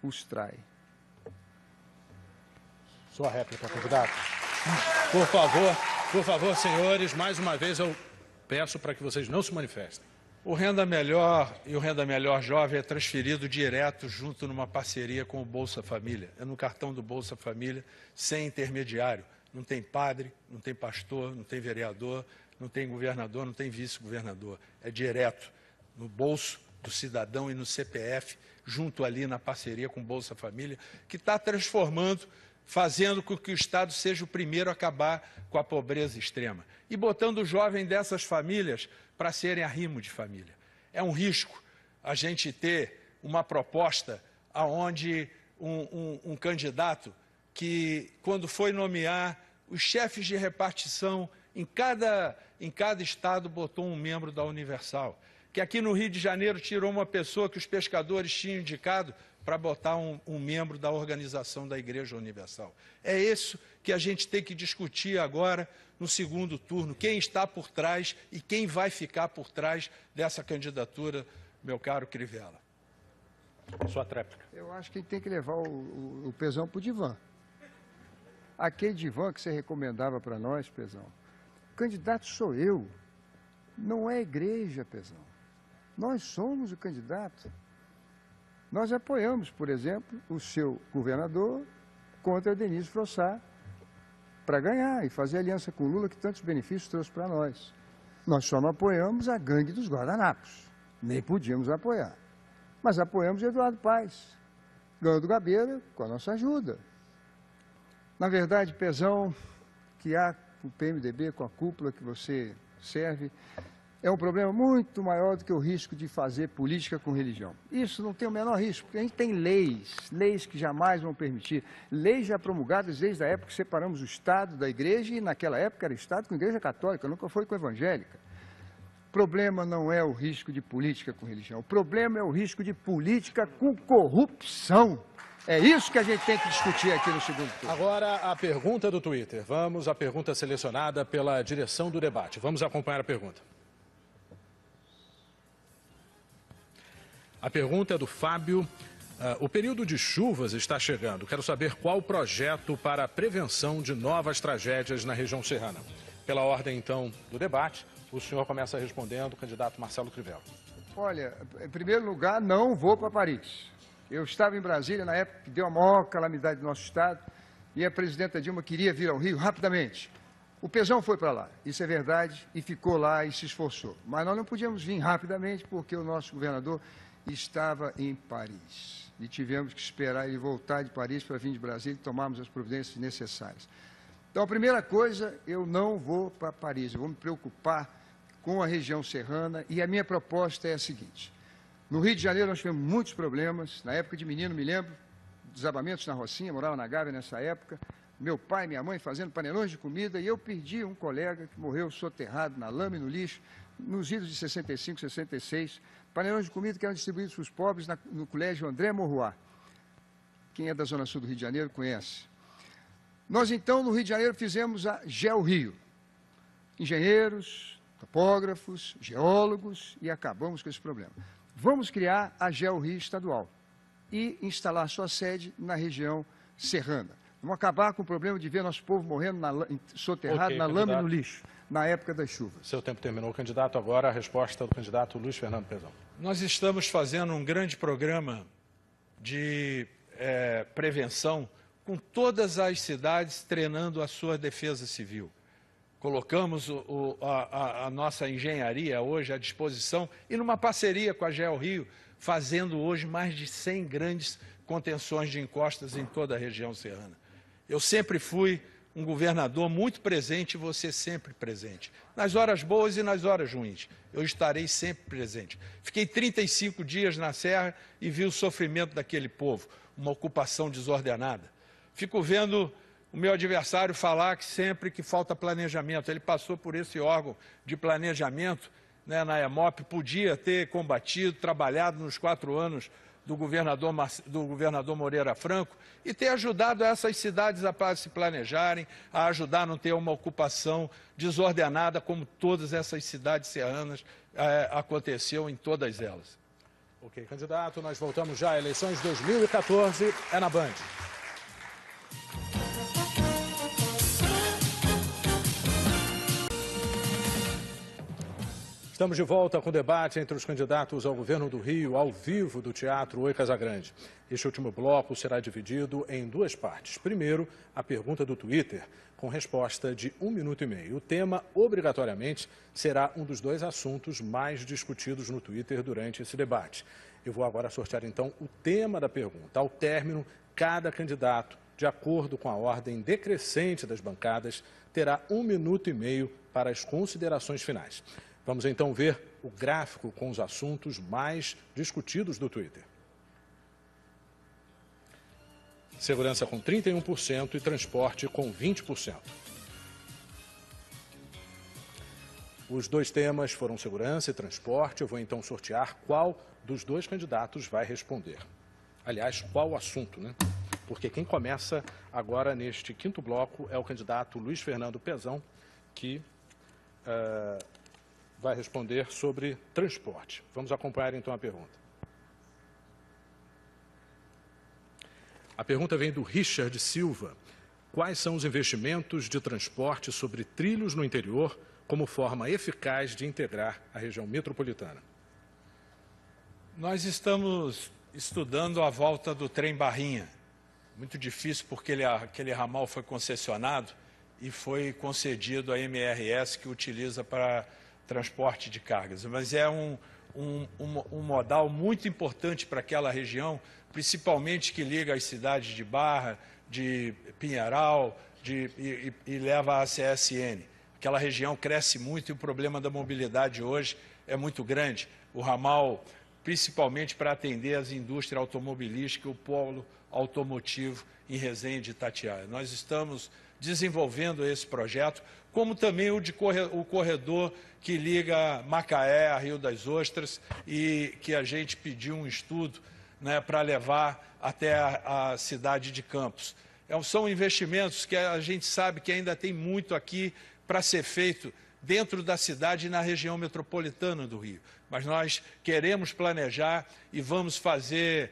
os trai. Sua réplica, candidato. Por favor, senhores, mais uma vez eu peço para que vocês não se manifestem. O Renda Melhor e o Renda Melhor Jovem é transferido direto junto numa parceria com o Bolsa Família. É no cartão do Bolsa Família, sem intermediário. Não tem padre, não tem pastor, não tem vereador, não tem governador, não tem vice-governador. É direto no bolso do cidadão e no CPF, junto ali na parceria com o Bolsa Família, que está transformando, fazendo com que o Estado seja o primeiro a acabar com a pobreza extrema e botando o jovem dessas famílias para serem arrimo de família. É um risco a gente ter uma proposta onde um candidato que, quando foi nomear os chefes de repartição, em cada estado botou um membro da Universal. Que aqui no Rio de Janeiro tirou uma pessoa que os pescadores tinham indicado para botar um membro da organização da Igreja Universal. É isso que a gente tem que discutir agora no segundo turno. Quem está por trás e quem vai ficar por trás dessa candidatura, meu caro Crivella. Sua tréplica. Eu acho que tem que levar o Pezão para o divã. Aquele divã que você recomendava para nós, Pezão. O candidato sou eu. Não é a igreja, Pezão. Nós somos o candidato. Nós apoiamos, por exemplo, o seu governador contra o Denise Frossard para ganhar e fazer aliança com o Lula, que tantos benefícios trouxe para nós. Nós só não apoiamos a gangue dos guardanapos. Nem podíamos apoiar. Mas apoiamos o Eduardo Paes, ganhou do Gabeira com a nossa ajuda. Na verdade, Pezão, que há o PMDB com a cúpula que você serve, é um problema muito maior do que o risco de fazer política com religião. Isso não tem o menor risco, porque a gente tem leis que jamais vão permitir, leis já promulgadas desde a época que separamos o Estado da Igreja, e naquela época era Estado com Igreja Católica, nunca foi com evangélica. O problema não é o risco de política com religião, o problema é o risco de política com corrupção. É isso que a gente tem que discutir aqui no segundo turno. Agora, a pergunta do Twitter. Vamos à pergunta selecionada pela direção do debate. Vamos acompanhar a pergunta. A pergunta é do Fábio. O período de chuvas está chegando. Quero saber qual o projeto para a prevenção de novas tragédias na região serrana. Pela ordem, então, do debate, o senhor começa respondendo, o candidato Marcelo Crivella. Olha, em primeiro lugar, não vou para Paris. Eu estava em Brasília na época que deu a maior calamidade do nosso estado e a presidenta Dilma queria vir ao Rio rapidamente. O Pezão foi para lá, isso é verdade, e ficou lá e se esforçou. Mas nós não podíamos vir rapidamente porque o nosso governador estava em Paris. E tivemos que esperar ele voltar de Paris para vir de Brasília e tomarmos as providências necessárias. Então, a primeira coisa, eu não vou para Paris, eu vou me preocupar com a região serrana e a minha proposta é a seguinte. No Rio de Janeiro nós tivemos muitos problemas, na época de menino me lembro, desabamentos na Rocinha, morava na Gávea nessa época, meu pai e minha mãe fazendo panelões de comida e eu perdi um colega que morreu soterrado na lama e no lixo, nos idos de 65, 66, panelões de comida que eram distribuídos para os pobres no colégio André Morroá. Quem é da Zona Sul do Rio de Janeiro conhece. Nós então no Rio de Janeiro fizemos a GeoRio, engenheiros, topógrafos, geólogos e acabamos com esse problema. Vamos criar a GeoRio estadual e instalar sua sede na região serrana. Vamos acabar com o problema de ver nosso povo morrendo soterrado na lama e no lixo, na época das chuvas. Seu tempo terminou, candidato. Agora a resposta do candidato Luiz Fernando Pezão. Nós estamos fazendo um grande programa de prevenção com todas as cidades treinando a sua defesa civil. Colocamos a nossa engenharia hoje à disposição e numa parceria com a GeoRio, fazendo hoje mais de 100 grandes contenções de encostas em toda a região serrana. Eu sempre fui um governador muito presente e você sempre presente. Nas horas boas e nas horas ruins, eu estarei sempre presente. Fiquei 35 dias na Serra e vi o sofrimento daquele povo, uma ocupação desordenada. Fico vendo o meu adversário falar que sempre que falta planejamento, ele passou por esse órgão de planejamento, né, na EMOP, podia ter combatido, trabalhado nos 4 anos do governador Moreira Franco e ter ajudado essas cidades a se planejarem, a ajudar a não ter uma ocupação desordenada como todas essas cidades serranas aconteceu em todas elas. Ok, candidato, nós voltamos já a eleições 2014, é na Band. Estamos de volta com o debate entre os candidatos ao governo do Rio, ao vivo do Teatro Oi Casagrande. Este último bloco será dividido em 2 partes. Primeiro, a pergunta do Twitter, com resposta de 1 minuto e meio. O tema, obrigatoriamente, será um dos 2 assuntos mais discutidos no Twitter durante esse debate. Eu vou agora sortear, então, o tema da pergunta. Ao término, cada candidato, de acordo com a ordem decrescente das bancadas, terá 1 minuto e meio para as considerações finais. Vamos então ver o gráfico com os assuntos mais discutidos do Twitter. Segurança com 31% e transporte com 20%. Os dois temas foram segurança e transporte. Eu vou então sortear qual dos dois candidatos vai responder. Aliás, qual o assunto, né? Porque quem começa agora neste quinto bloco é o candidato Luiz Fernando Pezão, que vai responder sobre transporte. Vamos acompanhar então a pergunta. A pergunta vem do Richard Silva. Quais são os investimentos de transporte sobre trilhos no interior como forma eficaz de integrar a região metropolitana? Nós estamos estudando a volta do trem Barrinha. Muito difícil porque aquele ramal foi concessionado e foi concedido à MRS, que utiliza para transporte de cargas. Mas é um modal muito importante para aquela região, principalmente que liga as cidades de Barra, de Pinheiral e leva à CSN. Aquela região cresce muito e o problema da mobilidade hoje é muito grande. O ramal, principalmente para atender as indústrias automobilísticas, o polo automotivo em Resende e Itatiaia. Nós estamos desenvolvendo esse projeto, como também o corredor que liga Macaé a Rio das Ostras e que a gente pediu um estudo, né, para levar até a cidade de Campos. São investimentos que a gente sabe que ainda tem muito aqui para ser feito dentro da cidade e na região metropolitana do Rio. Mas nós queremos planejar e vamos fazer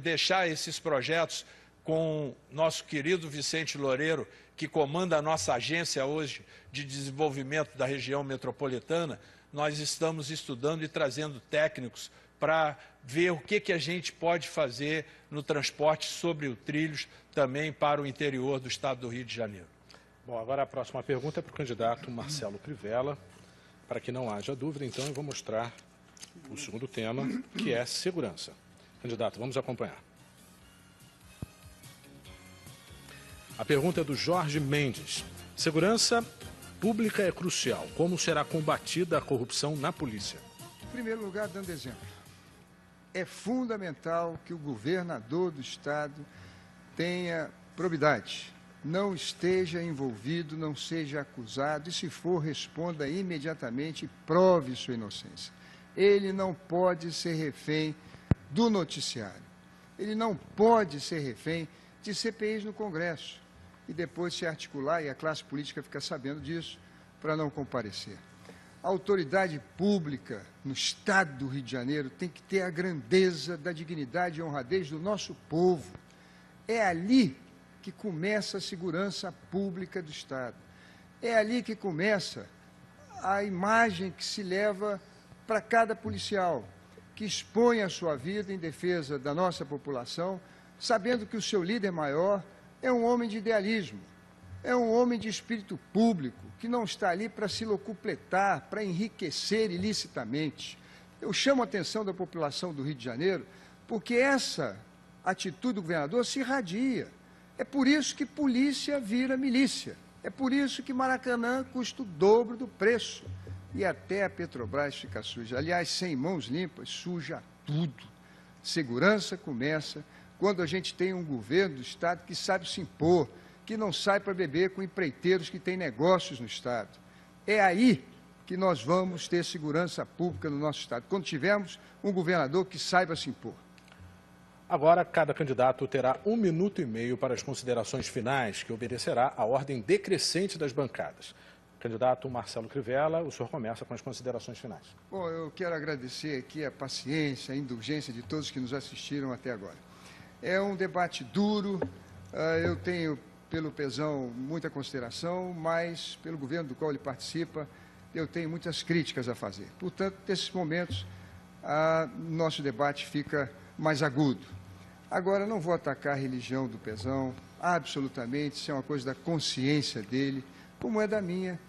deixar esses projetos com nosso querido Vicente Loureiro, que comanda a nossa agência hoje de desenvolvimento da região metropolitana. Nós estamos estudando e trazendo técnicos para ver o que a gente pode fazer no transporte sobre os trilhos também para o interior do estado do Rio de Janeiro. Bom, agora a próxima pergunta é para o candidato Marcelo Crivella. Para que não haja dúvida, então, eu vou mostrar o segundo tema, que é segurança. Candidato, vamos acompanhar. A pergunta é do Jorge Mendes. Segurança pública é crucial. Como será combatida a corrupção na polícia? Em primeiro lugar, dando exemplo. É fundamental que o governador do estado tenha probidade, não esteja envolvido, não seja acusado e, se for, responda imediatamente e prove sua inocência. Ele não pode ser refém do noticiário. Ele não pode ser refém de CPIs no Congresso e depois se articular e a classe política ficar sabendo disso para não comparecer. A autoridade pública no estado do Rio de Janeiro tem que ter a grandeza da dignidade e honradez do nosso povo. É ali que começa a segurança pública do estado. É ali que começa a imagem que se leva para cada policial, que expõe a sua vida em defesa da nossa população, sabendo que o seu líder maior é um homem de idealismo, é um homem de espírito público, que não está ali para se locupletar, para enriquecer ilicitamente. Eu chamo a atenção da população do Rio de Janeiro, porque essa atitude do governador se irradia. É por isso que polícia vira milícia. É por isso que Maracanã custa o dobro do preço. E até a Petrobras fica suja. Aliás, sem mãos limpas, suja tudo. Segurança começa quando a gente tem um governo do estado que sabe se impor, que não sai para beber com empreiteiros que têm negócios no estado. É aí que nós vamos ter segurança pública no nosso estado, quando tivermos um governador que saiba se impor. Agora, cada candidato terá 1 minuto e meio para as considerações finais, que obedecerá à ordem decrescente das bancadas. Candidato Marcelo Crivella, o senhor começa com as considerações finais. Bom, eu quero agradecer aqui a paciência, a indulgência de todos que nos assistiram até agora. É um debate duro, eu tenho pelo Pezão muita consideração, mas pelo governo do qual ele participa, eu tenho muitas críticas a fazer. Portanto, nesses momentos, nosso debate fica mais agudo. Agora, não vou atacar a religião do Pezão, absolutamente, isso é uma coisa da consciência dele, como é da minha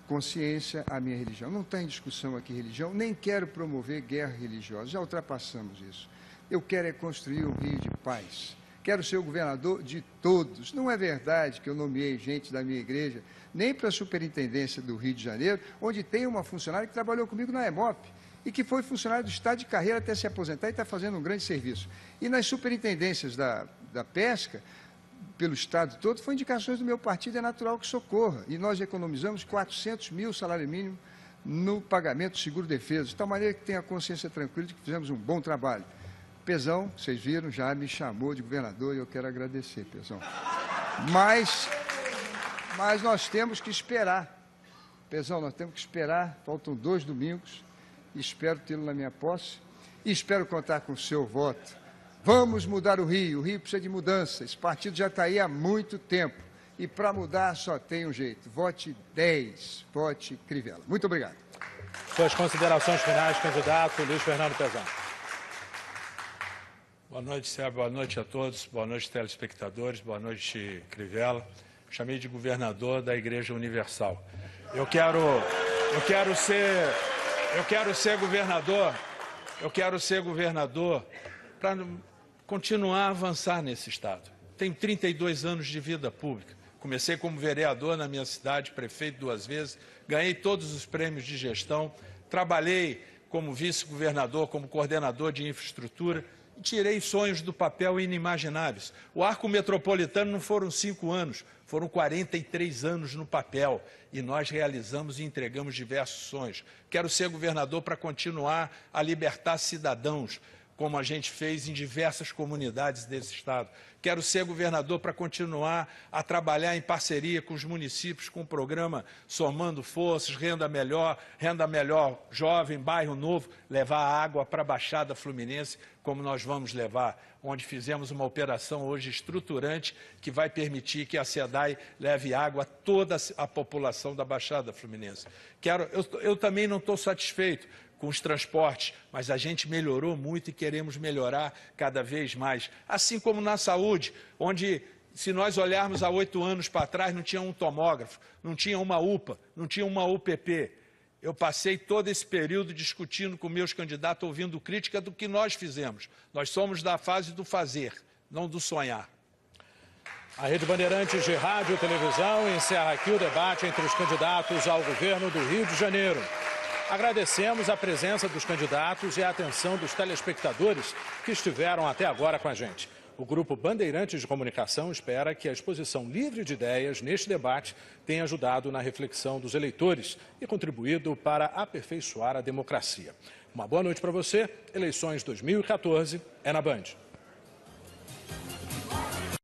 consciência, a minha religião. Não está em discussão aqui religião, nem quero promover guerra religiosa, já ultrapassamos isso. Eu quero é construir um Rio de paz, quero ser o governador de todos. Não é verdade que eu nomeei gente da minha igreja nem para a superintendência do Rio de Janeiro, onde tem uma funcionária que trabalhou comigo na EMOP e que foi funcionária do estado de carreira até se aposentar e está fazendo um grande serviço. E nas superintendências da pesca, pelo estado todo, foi indicações do meu partido, é natural que socorra. E nós economizamos 400 mil salário mínimo no pagamento do seguro-defesa, de tal maneira que tenha a consciência tranquila de que fizemos um bom trabalho. Pezão, vocês viram, já me chamou de governador e eu quero agradecer, Pezão. Mas nós temos que esperar. Pezão, nós temos que esperar, faltam 2 domingos, espero tê-lo na minha posse e espero contar com o seu voto. Vamos mudar o Rio precisa de mudança, esse partido já está aí há muito tempo e para mudar só tem um jeito, vote 10, vote Crivella. Muito obrigado. Suas considerações finais, candidato Luiz Fernando Pezão. Boa noite, Sérgio. Boa noite a todos. Boa noite, telespectadores. Boa noite, Crivella. Chamei de governador da Igreja Universal. Eu quero ser governador para continuar a avançar nesse estado. Tenho 32 anos de vida pública. Comecei como vereador na minha cidade, prefeito 2 vezes, ganhei todos os prêmios de gestão, trabalhei como vice-governador, como coordenador de infraestrutura, e tirei sonhos do papel inimagináveis. O arco metropolitano não foram 5 anos, foram 43 anos no papel. E nós realizamos e entregamos diversos sonhos. Quero ser governador para continuar a libertar cidadãos, como a gente fez em diversas comunidades desse estado. Quero ser governador para continuar a trabalhar em parceria com os municípios, com o programa Somando Forças, Renda Melhor Jovem, Bairro Novo, levar água para a Baixada Fluminense, como nós vamos levar, onde fizemos uma operação hoje estruturante que vai permitir que a SEDAI leve água a toda a população da Baixada Fluminense. Eu também não estou satisfeito com os transportes, mas a gente melhorou muito e queremos melhorar cada vez mais. Assim como na saúde, onde, se nós olharmos há 8 anos para trás, não tinha um tomógrafo, não tinha uma UPA, não tinha uma UPP. Eu passei todo esse período discutindo com meus candidatos, ouvindo crítica do que nós fizemos. Nós somos da fase do fazer, não do sonhar. A Rede Bandeirantes de Rádio e Televisão encerra aqui o debate entre os candidatos ao governo do Rio de Janeiro. Agradecemos a presença dos candidatos e a atenção dos telespectadores que estiveram até agora com a gente. O Grupo Bandeirantes de Comunicação espera que a exposição livre de ideias neste debate tenha ajudado na reflexão dos eleitores e contribuído para aperfeiçoar a democracia. Uma boa noite para você. Eleições 2014 é na Band.